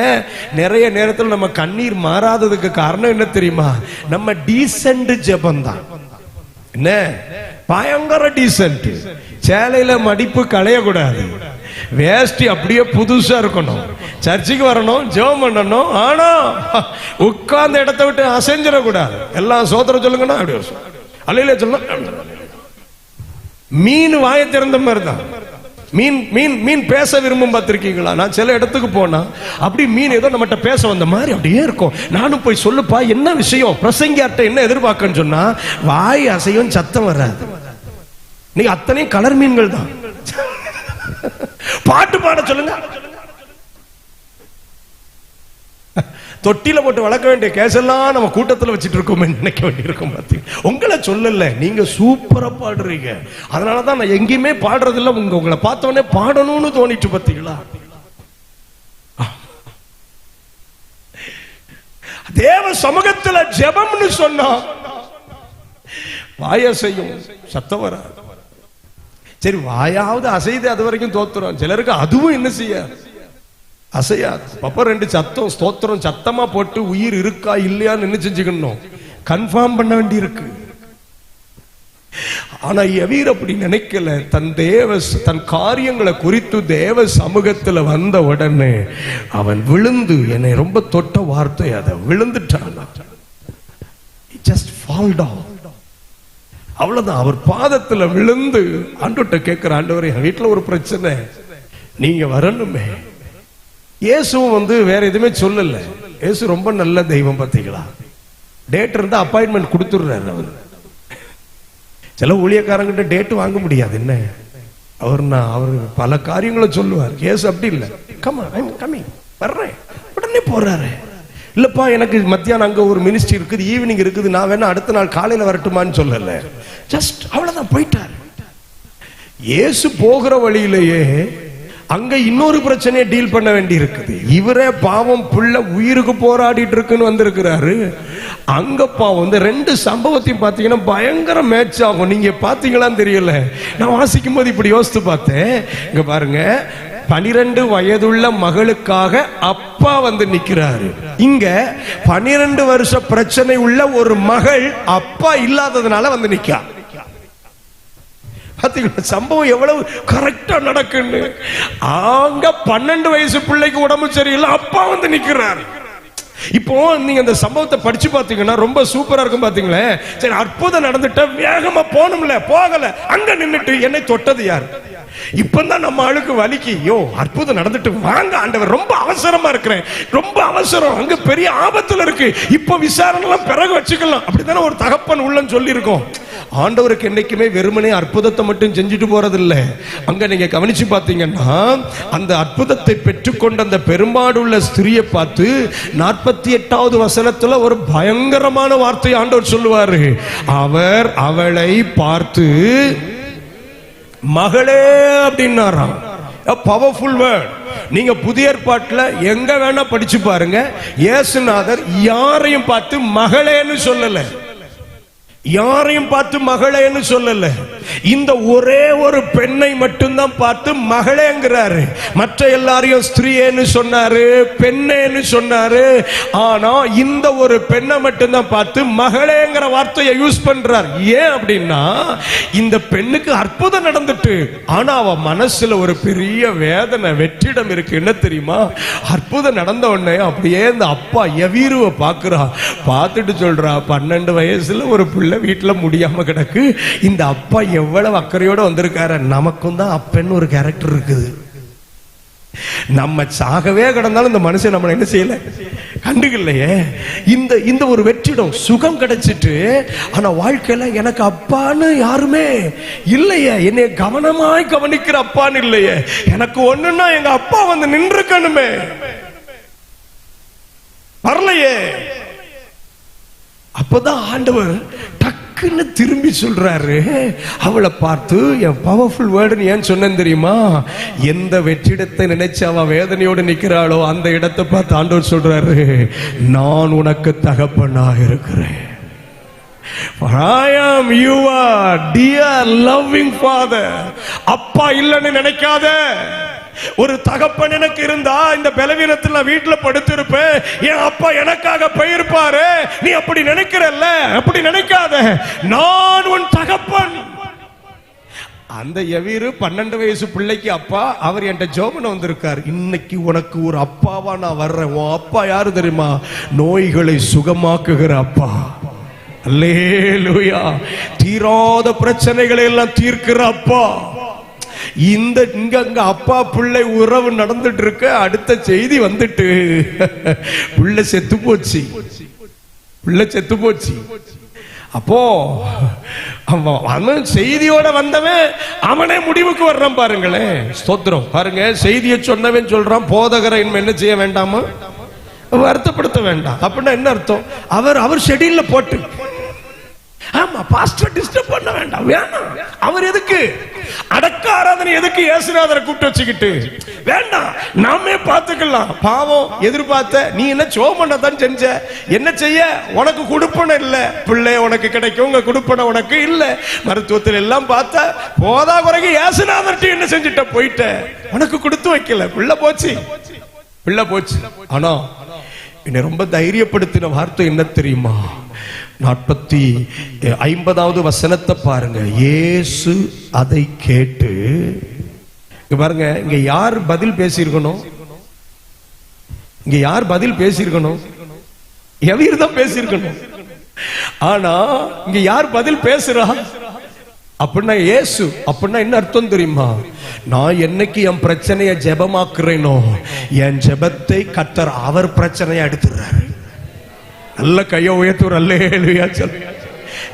நிறைய நேரத்தில் நம்ம கண்ணீர் மாறாததுக்கு காரணம் என்ன தெரியுமா? நம்ம டீசென்ட் ஜெபம் தான். என்ன பயங்கர டீசென்ட். சேலையில மடிப்பு களையக்கூடாது, வேஷ்டி அப்படியே புதுசா இருக்கணும், சர்ச்சுக்கு வரணும், ஜெபம் பண்ணணும், ஆனா உட்கார்ந்த இடத்தை விட்டு அசைஞ்சிடக்கூடாது. எல்லாம் சோதர சொல்லுங்கன்னா அப்படியே அல்லையில சொல்லணும். மீன் வாயை திறந்த மாதிரி தான். மீன் மீன் மீன் பேச விரும்பும் பார்த்திருக்கீங்களா? நான் சில இடத்துக்கு போனா அப்படி மீன் ஏதோ நம்மகிட்ட பேச வந்த மாதிரி அப்படியே இருக்கும். நானும் போய் சொல்லுப்பா என்ன விஷயம், பிரசங்கியார்ட்ட என்ன எதிர்பார்க்கன்னு சொன்னா வாய் அசையும், சத்தம் வராது. நீங்க அத்தனையும் கலர் மீன்கள் தான். பாட்டு பாட சொல்லுங்க. தொட்டில போட்டு வளர்க்க வேண்டிய கேசெல்லாம் நம்ம கூட்டத்தில் வச்சுட்டு இருக்கோம் நினைக்க வேண்டியிருக்கும். உங்களை சொல்லல, நீங்க சூப்பரா பாடுறீங்க, அதனாலதான் நான் எங்கேயுமே பாடுறது இல்ல. உங்களை பார்த்தவொடனே பாடணும்னு தோணிட்டு பார்த்தீங்களா? தேவ சமூகத்துல ஜெபம்னு சொன்னா வாய செய்யும், சத்தம் வராது. சரி, வாயாவது அசைது, அது வரைக்கும் தோத்துறோம். சிலருக்கு அதுவும் என்ன செய்ய அசையாது. அப்ப 2 சத்தம் ஸ்தோத்திரம் சத்தமா போட்டு உயிர் இருக்கா இல்லையான்னு என்ன செஞ்சுக்கணும், கன்ஃபார்ம் பண்ண வேண்டி இருக்கு. ஆனா எவீர் அப்படி நினைக்கல. தன் காரியங்களை குறித்து தேவ சமூகத்துல வந்த உடனே அவன் விழுந்து, என்னை ரொம்ப தொட்ட வார்த்தை அதை, விழுந்துட்டான். ஜஸ்ட் ஃபால் டவுன், அவ்வளவுதான். அவர் பாதத்துல விழுந்து ஆண்டவர்ட்ட கேட்கிற, ஆண்டவரே என் வீட்டுல ஒரு பிரச்சனை, நீங்க வரணுமே. இயேசுவும் வந்து வேற எதுவுமே சொல்லல. இயேசு ரொம்ப நல்ல தெய்வம். பாத்தீங்களா, டேட் இருந்தா அப்பாயின்மெண்ட் கொடுத்துடுறாரு. அவர் சில ஊழியக்காரங்கிட்ட டேட் வாங்க முடியாது. என்ன அவர் பல காரியங்களை சொல்லுவார். இயேசு அப்படி இல்லை. கமிங் வர்றேன், உடனே போறாரு. இல்லப்பா எனக்கு மத்தியானம் அங்க ஒரு மினிஸ்ட்ரி இருக்குது, ஈவினிங் இருக்குது, நான் வேணா அடுத்த நாள் காலையில வரட்டுமான்னு சொல்லல. ஜஸ்ட் அவ்வளவுதான், போயிட்டாரு. இயேசு போகிற வழியிலேயே அங்க இன்னொரு பிரச்சனையை டீல் பண்ண வேண்டி இருக்குது. இவரே பாவம் புள்ள உயிருக்கு போராடிட்டு இருக்குன்னு வந்திருக்கிறாரு. அங்க பாவம் இந்த 2 சம்பவத்தையும் பாத்தீங்கன்னா பயங்கர மேட்ச் ஆகும். நீங்க பாத்தீங்களான்னு தெரியல, நான் வாசிக்கும் போது இப்படி யோசித்து பார்த்தேன். இங்க பாருங்க, 12 வயதுள்ள மகளுக்காக அப்பா வந்து நிக்கிறாரு. இங்க 12 வருஷ பிரச்சனை உள்ள ஒரு மகள் அப்பா இல்லாததுனால வந்து நிக்கா. சம்பவம் எவ்வளவு கரெக்டா நடக்குன்னு. அங்க 12 வயசு பிள்ளைக்கு உடம்பு சரியில்லை, அப்பா வந்து நிக்கிறாரு. இப்போ நீங்க அந்த சம்பவத்தை படிச்சு பாத்தீங்கன்னா ரொம்ப சூப்பரா இருக்கும். பாத்தீங்களே, சரி அற்புதம் நடந்துட்ட, வேகமா போகணும்ல, போகல, அங்க நின்னுட்டு என்னை தொட்டது யார்? இப்பதான் நம்ம ஆளுக்கு வலிக்கு, யோ அற்புதம் நடந்துட்டு வாங்க ஆண்டவர், ரொம்ப அவசரமா இருக்கிறேன், ரொம்ப அவசரம், அங்க பெரிய ஆபத்துல இருக்கு, இப்ப விசாரணை எல்லாம் பிறகு வச்சுக்கலாம், அப்படித்தானே ஒரு தகப்பன் உள்ளன்னு சொல்லி இருக்கோம். ஆண்டவருக்கு என்னைக்குமே வெறுமனே அற்புதத்தை மட்டும் செஞ்சுட்டு போறதில்ல. அங்க நீங்க கவனிச்சு பார்த்தீங்கன்னா அந்த அற்புதத்தை பெற்றுக்கொண்ட அந்த பெரும்பாடுள்ள ஸ்திரியை பார்த்து 48வது வசனத்துல ஒரு பயங்கரமான வார்த்தை ஆண்டவர் சொல்லுவாரு. அவர் அவளை பார்த்து மகளே அப்படின்னாராம். Powerful word. நீங்க புதிய ஏற்பாட்டுல எங்க வேணா படிச்சு பாருங்க, இயேசுநாதர் யாரையும் பார்த்து மகளேன்னு சொல்லல, யாரையும் பார்த்து மகளேன்னு சொல்லல. இந்த ஒரே ஒரு பெண்ணை மட்டும்தான் பார்த்து மகளேங்கிறாரு. மற்ற எல்லாரையும் ஸ்திரீன்னு சொன்னாரு, பெண்ணேன்னு சொன்னாரு. ஆனா இந்த ஒரு பெண்ணை மட்டும்தான் பார்த்து மகளேங்கிற வார்த்தையை யூஸ் பண்றார். ஏன் அப்படின்னா இந்த பெண்ணுக்கு அற்புதம் நடந்துட்டு, ஆனா அவ மனசுல ஒரு பெரிய வேதனை, வெற்றிடம் இருக்கு. என்ன தெரியுமா? அற்புதம் நடந்த உடனே அப்படியே இந்த அப்பா யவீருவை பார்க்கிறா. பார்த்துட்டு சொல்றா, 12 வயசுல ஒரு பிள்ளை வீட்டுல முடியாம கிடக்கு, இந்த அப்பா எவ்வளவு அக்கறையோட வந்திருக்காரு. நமக்கும் தான் அப்பன்னு ஒரு கேரக்டர் இருக்குது. நம்ம சாகவே கிடந்தாலும் இந்த மனுஷன் நம்ம என்ன செய்யல, கண்டுக்கலையே. இந்த ஒரு வெற்றிடம், சுகம் கிடைச்சிட்டு, ஆனா வாழ்க்கையில எனக்கு அப்பான்னு யாருமே இல்லையே, என்னை கவனமாய் கவனிக்கிற அப்பான்னு இல்லையே. எனக்கு ஒண்ணுன்னா எங்க அப்பா வந்து நின்றுக்கணுமே, வரலையே. அப்பதான் ஆண்டவர் டக்குன்னு திரும்பி சொல்றாரு, அவளை பார்த்து என் பவர்ஃபுல் வேர்டுன்னு ஏன் சொன்னேன் தெரியுமா? எந்த வெற்றிடத்தை நினைச்சு அவ வேதனையோடு நிக்கிறாளோ அந்த இடத்தை பார்த்து ஆண்டவர் சொல்றாரு, நான் உனக்கு தகப்பனாக இருக்கிறேன். I am your dear loving father. அப்பா இல்லைன்னு நினைக்காத. ஒரு தகப்பன் எனக்கு இருந்தா இந்த பலவீனத்தில் நான் வீட்டுல படுத்திருப்பேன், என் அப்பா எனக்காக போயிருப்பாரு. நீ அப்படி நினைக்கிறல்ல, அப்படி நினைக்காத. நான் உன் தகப்பன். அந்த யவீரு 12 வயசு பிள்ளைக்கு அப்பா. அவர் என்கிட்ட ஜோபன வந்திருக்கார், இன்னைக்கு உனக்கு ஒரு அப்பாவா நான் வர்றேன். உன் அப்பா யாரு தெரியுமா? நோய்களை சுகமாக்குகிற அப்பா. அல்லேலூயா. தீராத பிரச்சனைகளை எல்லாம் தீர்க்கிற அப்பா. இங்க அப்பா பிள்ளை உறவு நடந்துட்டு இருக்க, அடுத்த செய்தி வந்துட்டு, பிள்ளை செத்து போச்சு, பிள்ளை செத்து போச்சு. அப்போ அவன் செய்தியோட வந்தவன் அவனே முடிவுக்கு வர்றான். பாருங்களேன், ஸ்தோத்திரம். பாருங்க, செய்தியை சொன்னவன் சொல்றான், போதகரை என்ன செய்ய வேண்டாமா, வருத்தப்படுத்த வேண்டாம். அப்படின்னா என்ன அர்த்தம்? அவர் ஷெட்யூல்ல போட்டு, ஆமா பாஸ்டர் டிஸ்டர்ப் பண்ண வேண்டாம், வேணாம். அவர் எதுக்கு அடக்க ஆராதனை, எதுக்கு இயேசுநாதரை கூப்பிட்டு வச்சுக்கிட்டு? வேண்டாம், நாமே பார்த்துக்கலாம். பாவம் எதிர்பார்த்த நீ என்ன சோமனதான் செஞ்ச, என்ன செய்ய? உனக்கு குடுப்பன இல்ல, பிள்ளை உனக்கு கிடைக்கும், உங்க குடுப்பன உனக்கு இல்ல. மருத்துவத்தில் எல்லாம் பார்த்த போதா குறைக்கு இயேசுநாதர்ட்ட என்ன செஞ்சுட்ட, போயிட்ட, உனக்கு கொடுத்து வைக்கல, பிள்ளை போச்சு, பிள்ளை போச்சு. ஆனா என்னை ரொம்ப தைரியப்படுத்தின வார்த்தை என்ன தெரியுமா? 50வது வசனத்தை பாருங்க. இயேசு அதை கேட்டு, பாருங்க, இங்க யார் பதில் பேசியிருக்கணும்? இங்க யார் பதில் பேசியிருக்கணும்? யவீர் தான் பேசியிருக்கணும். ஆனா இங்க யார் பதில் பேசுறா அப்படின்னா இயேசு. அப்படின்னா என்ன அர்த்தம் தெரியுமா? நான் என்னைக்கு என் பிரச்சனையை ஜெபமாக்குறேனோ, என் ஜெபத்தை கர்த்தர் அவர் பிரச்சனையை எடுத்துறாரு. நல்ல கையை உயர்த்துற. அல்லேலூயா.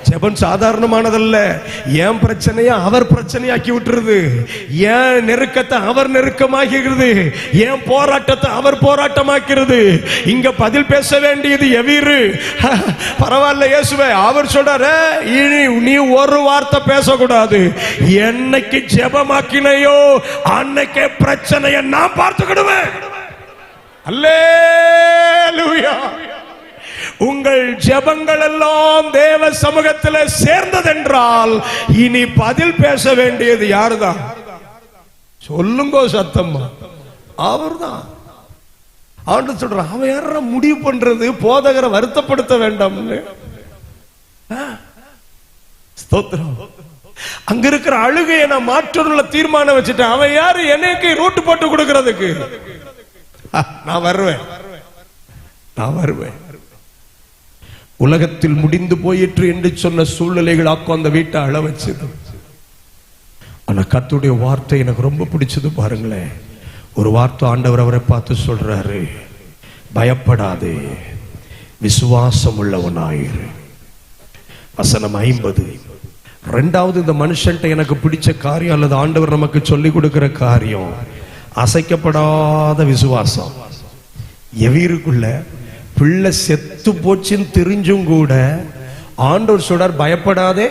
ஜெபம் சாதாரணமானதல்ல. என் பிரச்சனையை அவர் பிரச்சனையாக்கி விட்டுருது, என் நெருக்கத்தை அவர் நெருக்கமாக்கிறது, என் போராட்டத்தை அவர் போராட்டமாக்கிறது. இங்க பதில் பேச வேண்டியது யவீரு. பரவாயில்ல இயேசுவே, அவர் சொல்றாரு, இனி நீ ஒரு வார்த்தை பேசக்கூடாது. என்னைக்கு ஜெபமாக்கினையோ அன்னைக்கே பிரச்சனையை நான் பார்த்துக்கிடுவேன். அல்லேலூயா. உங்கள் ஜெபங்கள் எல்லாம் தேவ சமூகத்தில் சேர்ந்ததென்றால் இனி பதில் பேச வேண்டியது யாருதான்? சொல்லுங்க சத்தம்மா, அவர்தான். அவன் சொல்றான், அவன் யார முடிவு பண்றது போதகரை வருத்தப்படுத்த வேண்டாம்னு. ஸ்தோத்திரம். அங்க இருக்கிற அழுகையை நான் மாற்றணும்ல தீர்மானம் வச்சுட்டேன். அவன் யாரு எனக்கு ரூட்டு போட்டு கொடுக்கிறதுக்கு? நான் வருவேன், நான் வருவேன். உலகத்தில் முடிந்து போயிற்று என்று சொன்ன சூழ்நிலைகளாக்கும் அந்த வீட்டை அழ வச்சது. ஆனா கர்த்தருடைய வார்த்தை எனக்கு ரொம்ப பிடிச்சது. பாருங்களேன், ஒரு வார்த்தை ஆண்டவர் அவரை பார்த்து சொல்றாரு, பயப்படாதே, விசுவாசம் உள்ளவனாயிரு. வசனம் 50. ரெண்டாவது, இந்த மனுஷன்ட்ட எனக்கு பிடிச்ச காரியம் அல்லது ஆண்டவர் நமக்கு சொல்லி கொடுக்கிற காரியம் அசைக்கப்படாத விசுவாசம். எவீருக்குள்ள பிள்ளை செத்து போச்சுன்னு தெரிஞ்சும் கூட ஆண்டவர் சொல்றார், பயப்படாதே,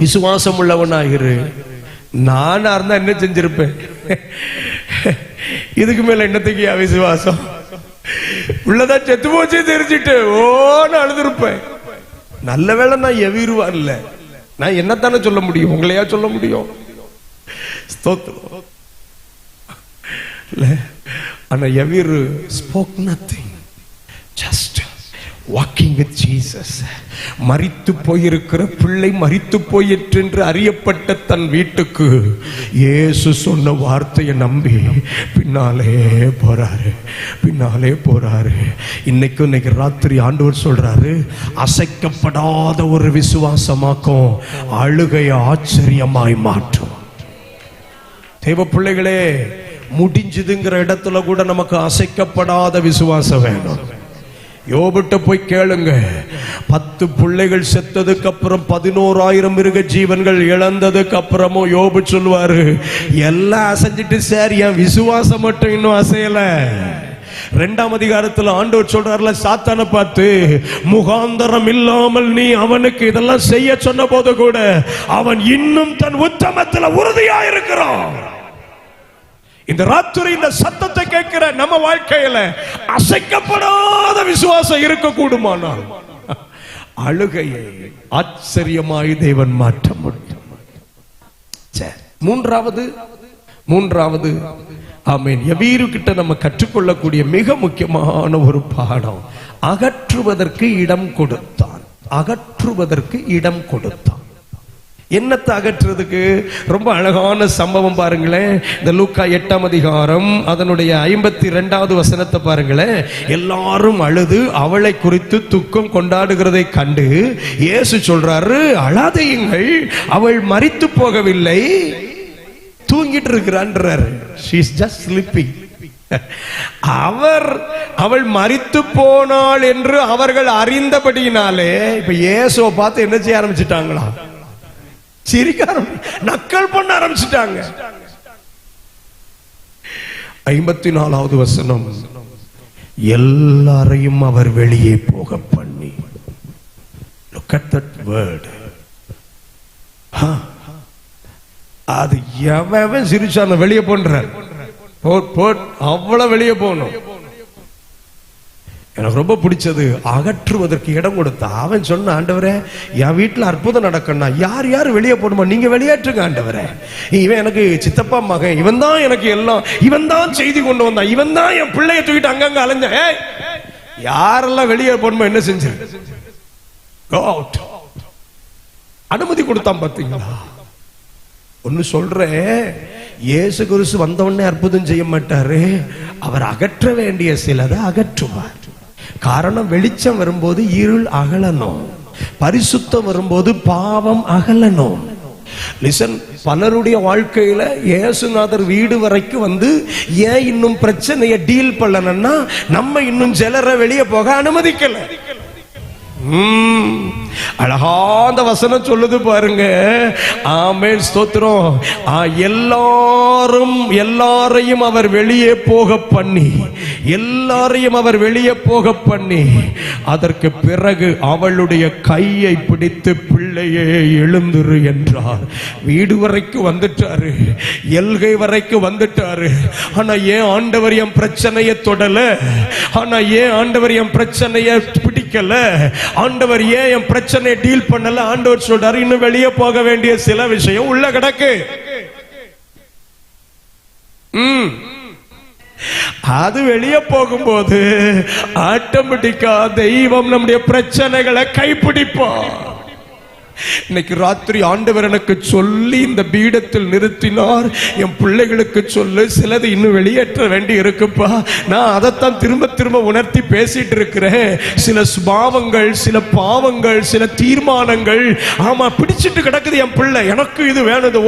விசுவாசம் உள்ளவனாயிரு. நானா இருந்தா என்ன செஞ்சிருப்பேன்? இதுக்கு மேல என்னத்துக்கு விசுவாசம்? உள்ளதான் செத்து போச்சு தெரிஞ்சுட்டு ஓன்னு அழுதுருப்பேன். நல்ல வேளை நான் எவீருவா இல்ல. நான் என்னத்தானே சொல்ல முடியும்? உங்களையா சொல்ல முடியும்? ஆனா எவீரு spoke nothing, just walking with Jesus. மரித்து போயிருக்கிற பிள்ளை மரித்து போயிற்று என்று அறியப்பட்ட தன் வீட்டுக்கு இயேசு சொன்ன வார்த்தையை நம்பி பின்னாலே போறாரு. இன்னைக்கு ராத்திரி ஆண்டவர் சொல்றாரு, அசைக்கப்படாத ஒரு விசுவாசமாக்கும் அழுகையை ஆச்சரியமாய் மாற்றும். தேவ பிள்ளைகளே, முடிஞ்சதுங்கிற இடத்துல கூட நமக்கு அசைக்கப்படாத விசுவாசம் வேணும். யோபுட்ட போய் கேளுங்க, 10 பிள்ளைகள் செத்ததுக்கு அப்புறம் 11,000 மிருக ஜீவன்கள் இழந்ததுக்கு அப்புறமும் யோபு சொல்லுவாரு, எல்லாம் அசைஞ்சிட்டு சார், என் விசுவாசம் மட்டும் இன்னும் அசையல. 2ஆம் அதிகாரத்துல ஆண்டவர் சொல்றாருல, சாத்தானை பார்த்து, முகாந்தரம் இல்லாமல் நீ அவனுக்கு இதெல்லாம் செய்ய சொன்ன போது கூட அவன் இன்னும் தன் உத்தமத்துல உறுதியா இருக்கிறான். இந்த ராத்திரி இந்த சத்தத்தை கேட்கிற நம்ம வாழ்க்கையில அசைக்கப்படாத விசுவாசம் இருக்க கூடுமானால் அழுகையை ஆச்சரியமாய் தேவன் மாற்ற முடியும். மூன்றாவது ஆமென், எவீரு கிட்ட நம்ம கற்றுக்கொள்ளக்கூடிய மிக முக்கியமான ஒரு பாடம், அகற்றுவதற்கு இடம் கொடுத்தான். என்னத்தை அகற்றுறதுக்கு? ரொம்ப அழகான சம்பவம் பாருங்களேன். இந்த லூக்கா 8ஆம் அதிகாரம் அதனுடைய 52வது வசனத்தை பாருங்களேன். எல்லாரும் அழுது அவளை குறித்து துக்கம் கொண்டாடுகிறதை கண்டு இயேசு சொல்றாரு, அழாதீங்கள், அவள் மரித்து போகவில்லை, தூங்கிட்டு இருக்கிறான்றாரு. she is just sleeping. அவள் மரித்து போனாள் என்று அவர்கள் அறிந்தபடியினாலே இப்ப இயேசுவை பார்த்து என்ன செய்ய ஆரம்பிச்சிட்டாங்களா? சிரிக்க நக்கல் பண்ண ஆரம்பிச்சிட்டாங்க. 54வது வசனம், எல்லாரையும் அவர் வெளியே போக பண்ணி. Look at that word. அது எவன் சிரிச்சான வெளியே போன்றார், அவ்வளவு வெளியே போகணும். எனக்கு ரொம்ப பிடிச்சது, அகற்றுவதற்கு இடம் கொடுத்தா. அவன் சொன்ன, ஆண்டவரே என் வீட்டுல அற்புதம் நடக்கணும், யார் வெளியே போடுமா, நீங்க வெளியேற்றுங்க ஆண்டவரே. இவன் எனக்கு சித்தப்பா மகன், இவன் தான் எனக்கு எல்லாம், இவன் தான் செய்தி கொண்டு வந்தான், இவன் தான் என் பிள்ளைய தூக்கிட்டு அங்கங்க அலைஞ்ச. யாரெல்லாம் வெளியே போடுமா, என்ன செஞ்சு அனுமதி கொடுத்தான். பாத்தீங்களா? ஒன்னு சொல்றேன், இயேசு கிறிஸ்து வந்தவொடனே அற்புதம் செய்ய மாட்டாரு. அவர் அகற்ற வேண்டிய சிலதை அகற்றுவார். காரணம், வெளிச்சம் வரும்போது இருள் அகலணும், பரிசுத்தம் வரும்போது பாவம் அகலணும். லிசன், பலருடைய வாழ்க்கையில இயேசுநாதர் வீடு வரைக்கும் வந்து ஏன் இன்னும் பிரச்சனையை டீல் பண்ணலன்னா, நம்ம இன்னும் சிலரை வெளியே போக அனுமதிக்கல. அழகான வசனம் சொல்லுது பாருங்க. ஆமென், ஸ்தோத்திரம். எல்லாரையும் அவர் வெளியே போக பண்ணி அதற்கு பிறகு அவளுடைய கையை பிடித்து, பிள்ளையே எழுந்துரு என்றார். வீடு வரைக்கும் வந்துட்டாரு, எல்கை வரைக்கும் வந்துட்டாரு. ஆனா ஏன் ஆண்டவர் என் பிரச்சனையை தொடல? ஆனா ஏன் ஆண்டவர் என் பிரச்சனையை பிடிக்கல? ஆண்டவர் ஏன் என் பிரச்சனையை டீல் பண்ணல? ஆண்டவர் சொல்றாரு, இன்னும் வெளியே போக வேண்டிய சில விஷயம் உள்ள கிடக்கு. அது வெளியே போகும்போது ஆட்டோமேட்டிக்கா தெய்வம் நம்முடைய பிரச்சனைகளை கைப்பிடிப்போம். இன்னைக்கு ராத்திரி ஆண்டவர் எனக்கு சொல்லி இந்த பீடத்தில் நிறுத்தினார், என் பிள்ளைகளுக்கு சொல்லு, சிலது இன்னும் வெளியேற்ற வேண்டி இருக்குப்பா. நான் அதைத்தான் திரும்ப திரும்ப உணர்த்தி பேசிட்டு இருக்கிறேன். சில சுபாவங்கள், சில பாவங்கள், சில தீர்மானங்கள் ஆமா பிடிச்சிட்டு கிடக்குது என் பிள்ளை. எனக்கு இது வேணும், இந்த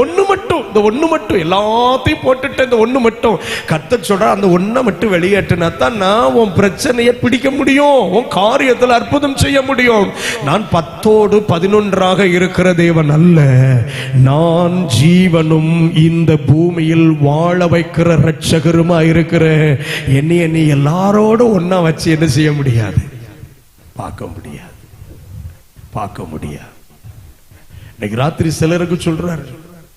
ஒண்ணு மட்டும் எல்லாத்தையும் போட்டுட்டு இந்த ஒண்ணு மட்டும் கர்த்தர் சொல்ற, அந்த ஒண்ணை மட்டும் வெளியேற்றினா தான் நான் உன் பிரச்சனையை பிடிக்க முடியும், உன் காரியத்தில் அற்புதம் செய்ய முடியும். நான் 10ஓடு 11 தேவனாக இருக்கிற தேவன் அல்ல, நான் ஜீவனும் இந்த பூமியில் வாழ வைக்கிற இரட்சகருமா இருக்கிற என்னைய நீ எல்லாரோடும் ஒன்னா வச்சு என்ன செய்ய முடியாது? பார்க்க முடியாது, பார்க்க முடியாது. இன்னைக்கு ராத்திரி சிலருக்கு சொல்றாரு,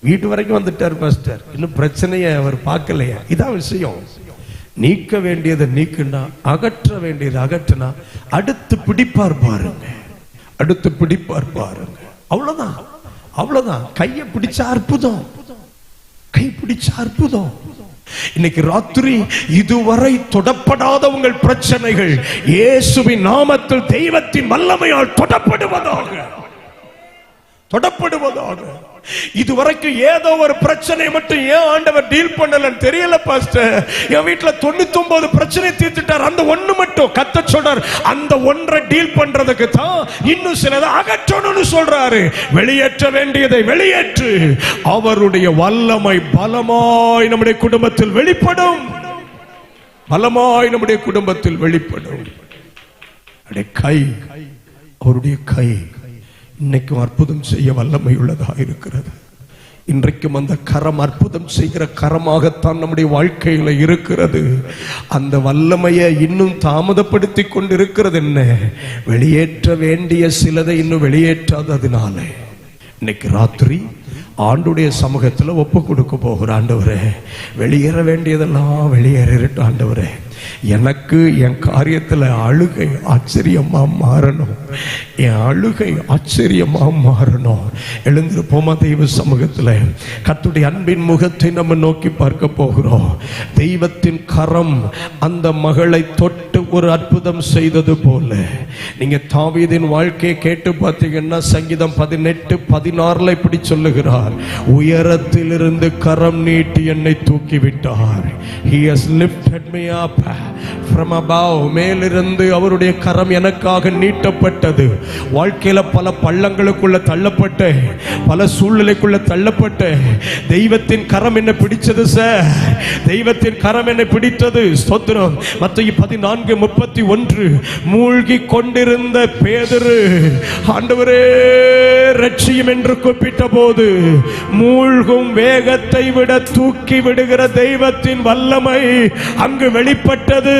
வீட்டு வரைக்கும் வந்துட்டார் பாஸ்டர், இன்னும் பிரச்சனைய அவர் பார்க்கலையா? இதான் விஷயம். நீக்க வேண்டியதை நீக்குனா, அகற்ற வேண்டியதை அகற்றினா அடுத்து பிடிப்பார் பாருங்க, அடுத்து பிடிப்பார் பாருங்க. அவ்வளவுதான், அவ்வளவுதான். கையை பிடிச்ச அற்புதம், கை பிடிச்ச அற்புதம். இன்னைக்கு ராத்திரி இதுவரை தொடப்படாத உங்கள் பிரச்சனைகள் இயேசுவின் நாமத்தில் தெய்வத்தின் வல்லமையால் தொடப்படுவதாக, தொடப்படுவதாக. இதுவரைக்கும் ஏதோ ஒரு பிரச்சனை மட்டும் ஏன் ஆண்டவர் டீல் பண்ணலன்னு தெரியல பாஸ்டர். என் வீட்டுல 99 பிரச்சனை தீர்த்துட்டார், அந்த ஒண்ணு மட்டும் கத்த சொல்றார், அந்த ஒன்றை டீல் பண்றதுக்கு தான் இன்னும் சிலதை அகற்றணும்னு சொல்றாரு. வெளியேற்ற வேண்டியதை வெளியேற்று. அவருடைய வல்லமை பலமாய் நம்முடைய குடும்பத்தில் வெளிப்படும், பலமாய் நம்முடைய குடும்பத்தில் வெளிப்படும். கை, அவருடைய கை இன்னைக்கும் அற்புதம் செய்ய வல்லமை உள்ளதாக இருக்கிறது. இன்றைக்கும் அந்த கரம் அற்புதம் செய்கிற கரமாகத்தான் நம்முடைய வாழ்க்கையில இருக்கிறது. அந்த வல்லமையை இன்னும் தாமதப்படுத்தி கொண்டிருக்கிறது என்ன? வெளியேற்ற வேண்டிய சிலதை இன்னும் வெளியேற்றாததுனால இன்னைக்கு ராத்திரி ஆண்டுடைய சமூகத்துல ஒப்பு கொடுக்க போகிற ஆண்டவரே, வெளியேற வேண்டியதெல்லாம் வெளியேறிட்டு ஆண்டவரே, எனக்கு என் காரியத்துல அழுகை ஆச்சரியமா மாறணும், என் அழுகை ஆச்சரியமா மாறணும். எழுந்திருப்போமா தெய்வ சமூகத்துல? கர்த்தருடைய அன்பின் முகத்தை நம்ம நோக்கி பார்க்க போகிறோம். தெய்வத்தின் கரம் அந்த மகளை தொட்டு ஒரு அற்புதம் செய்தது போல நீங்க தாவீதின் வாழ்க்கையை கேட்டு பார்த்தீங்கன்னா சங்கீதம் 18:16 இப்படி சொல்லுகிறார், உயரத்திலிருந்து கரம் நீட்டி என்னை தூக்கி விட்டார். He has lifted me up from above. மேலிருந்து அவருடைய கரம் எனக்காக நீட்டப்பட்டது. வாழ்க்கையில பல பள்ளங்களுக்குள்ள தள்ளப்பட்ட, பல சூழ்நிலைக்குள்ள தள்ளப்பட்ட தெய்வத்தின் கரம் என்ன பிடிச்சது சார், தெய்வத்தின் கரம் என்னை பிடித்தது. ஸ்தோத்திரம். மத்தேயு 14:31 மூழ்கி கொண்டிருந்த பேதுரு ஆண்டவரே ரட்சியும் என்று கூப்பிட்ட போது மூழ்கும் வேகத்தை விட தூக்கி விடுகிற தெய்வத்தின் வல்லமை அங்கு வெளிப்பட்டது.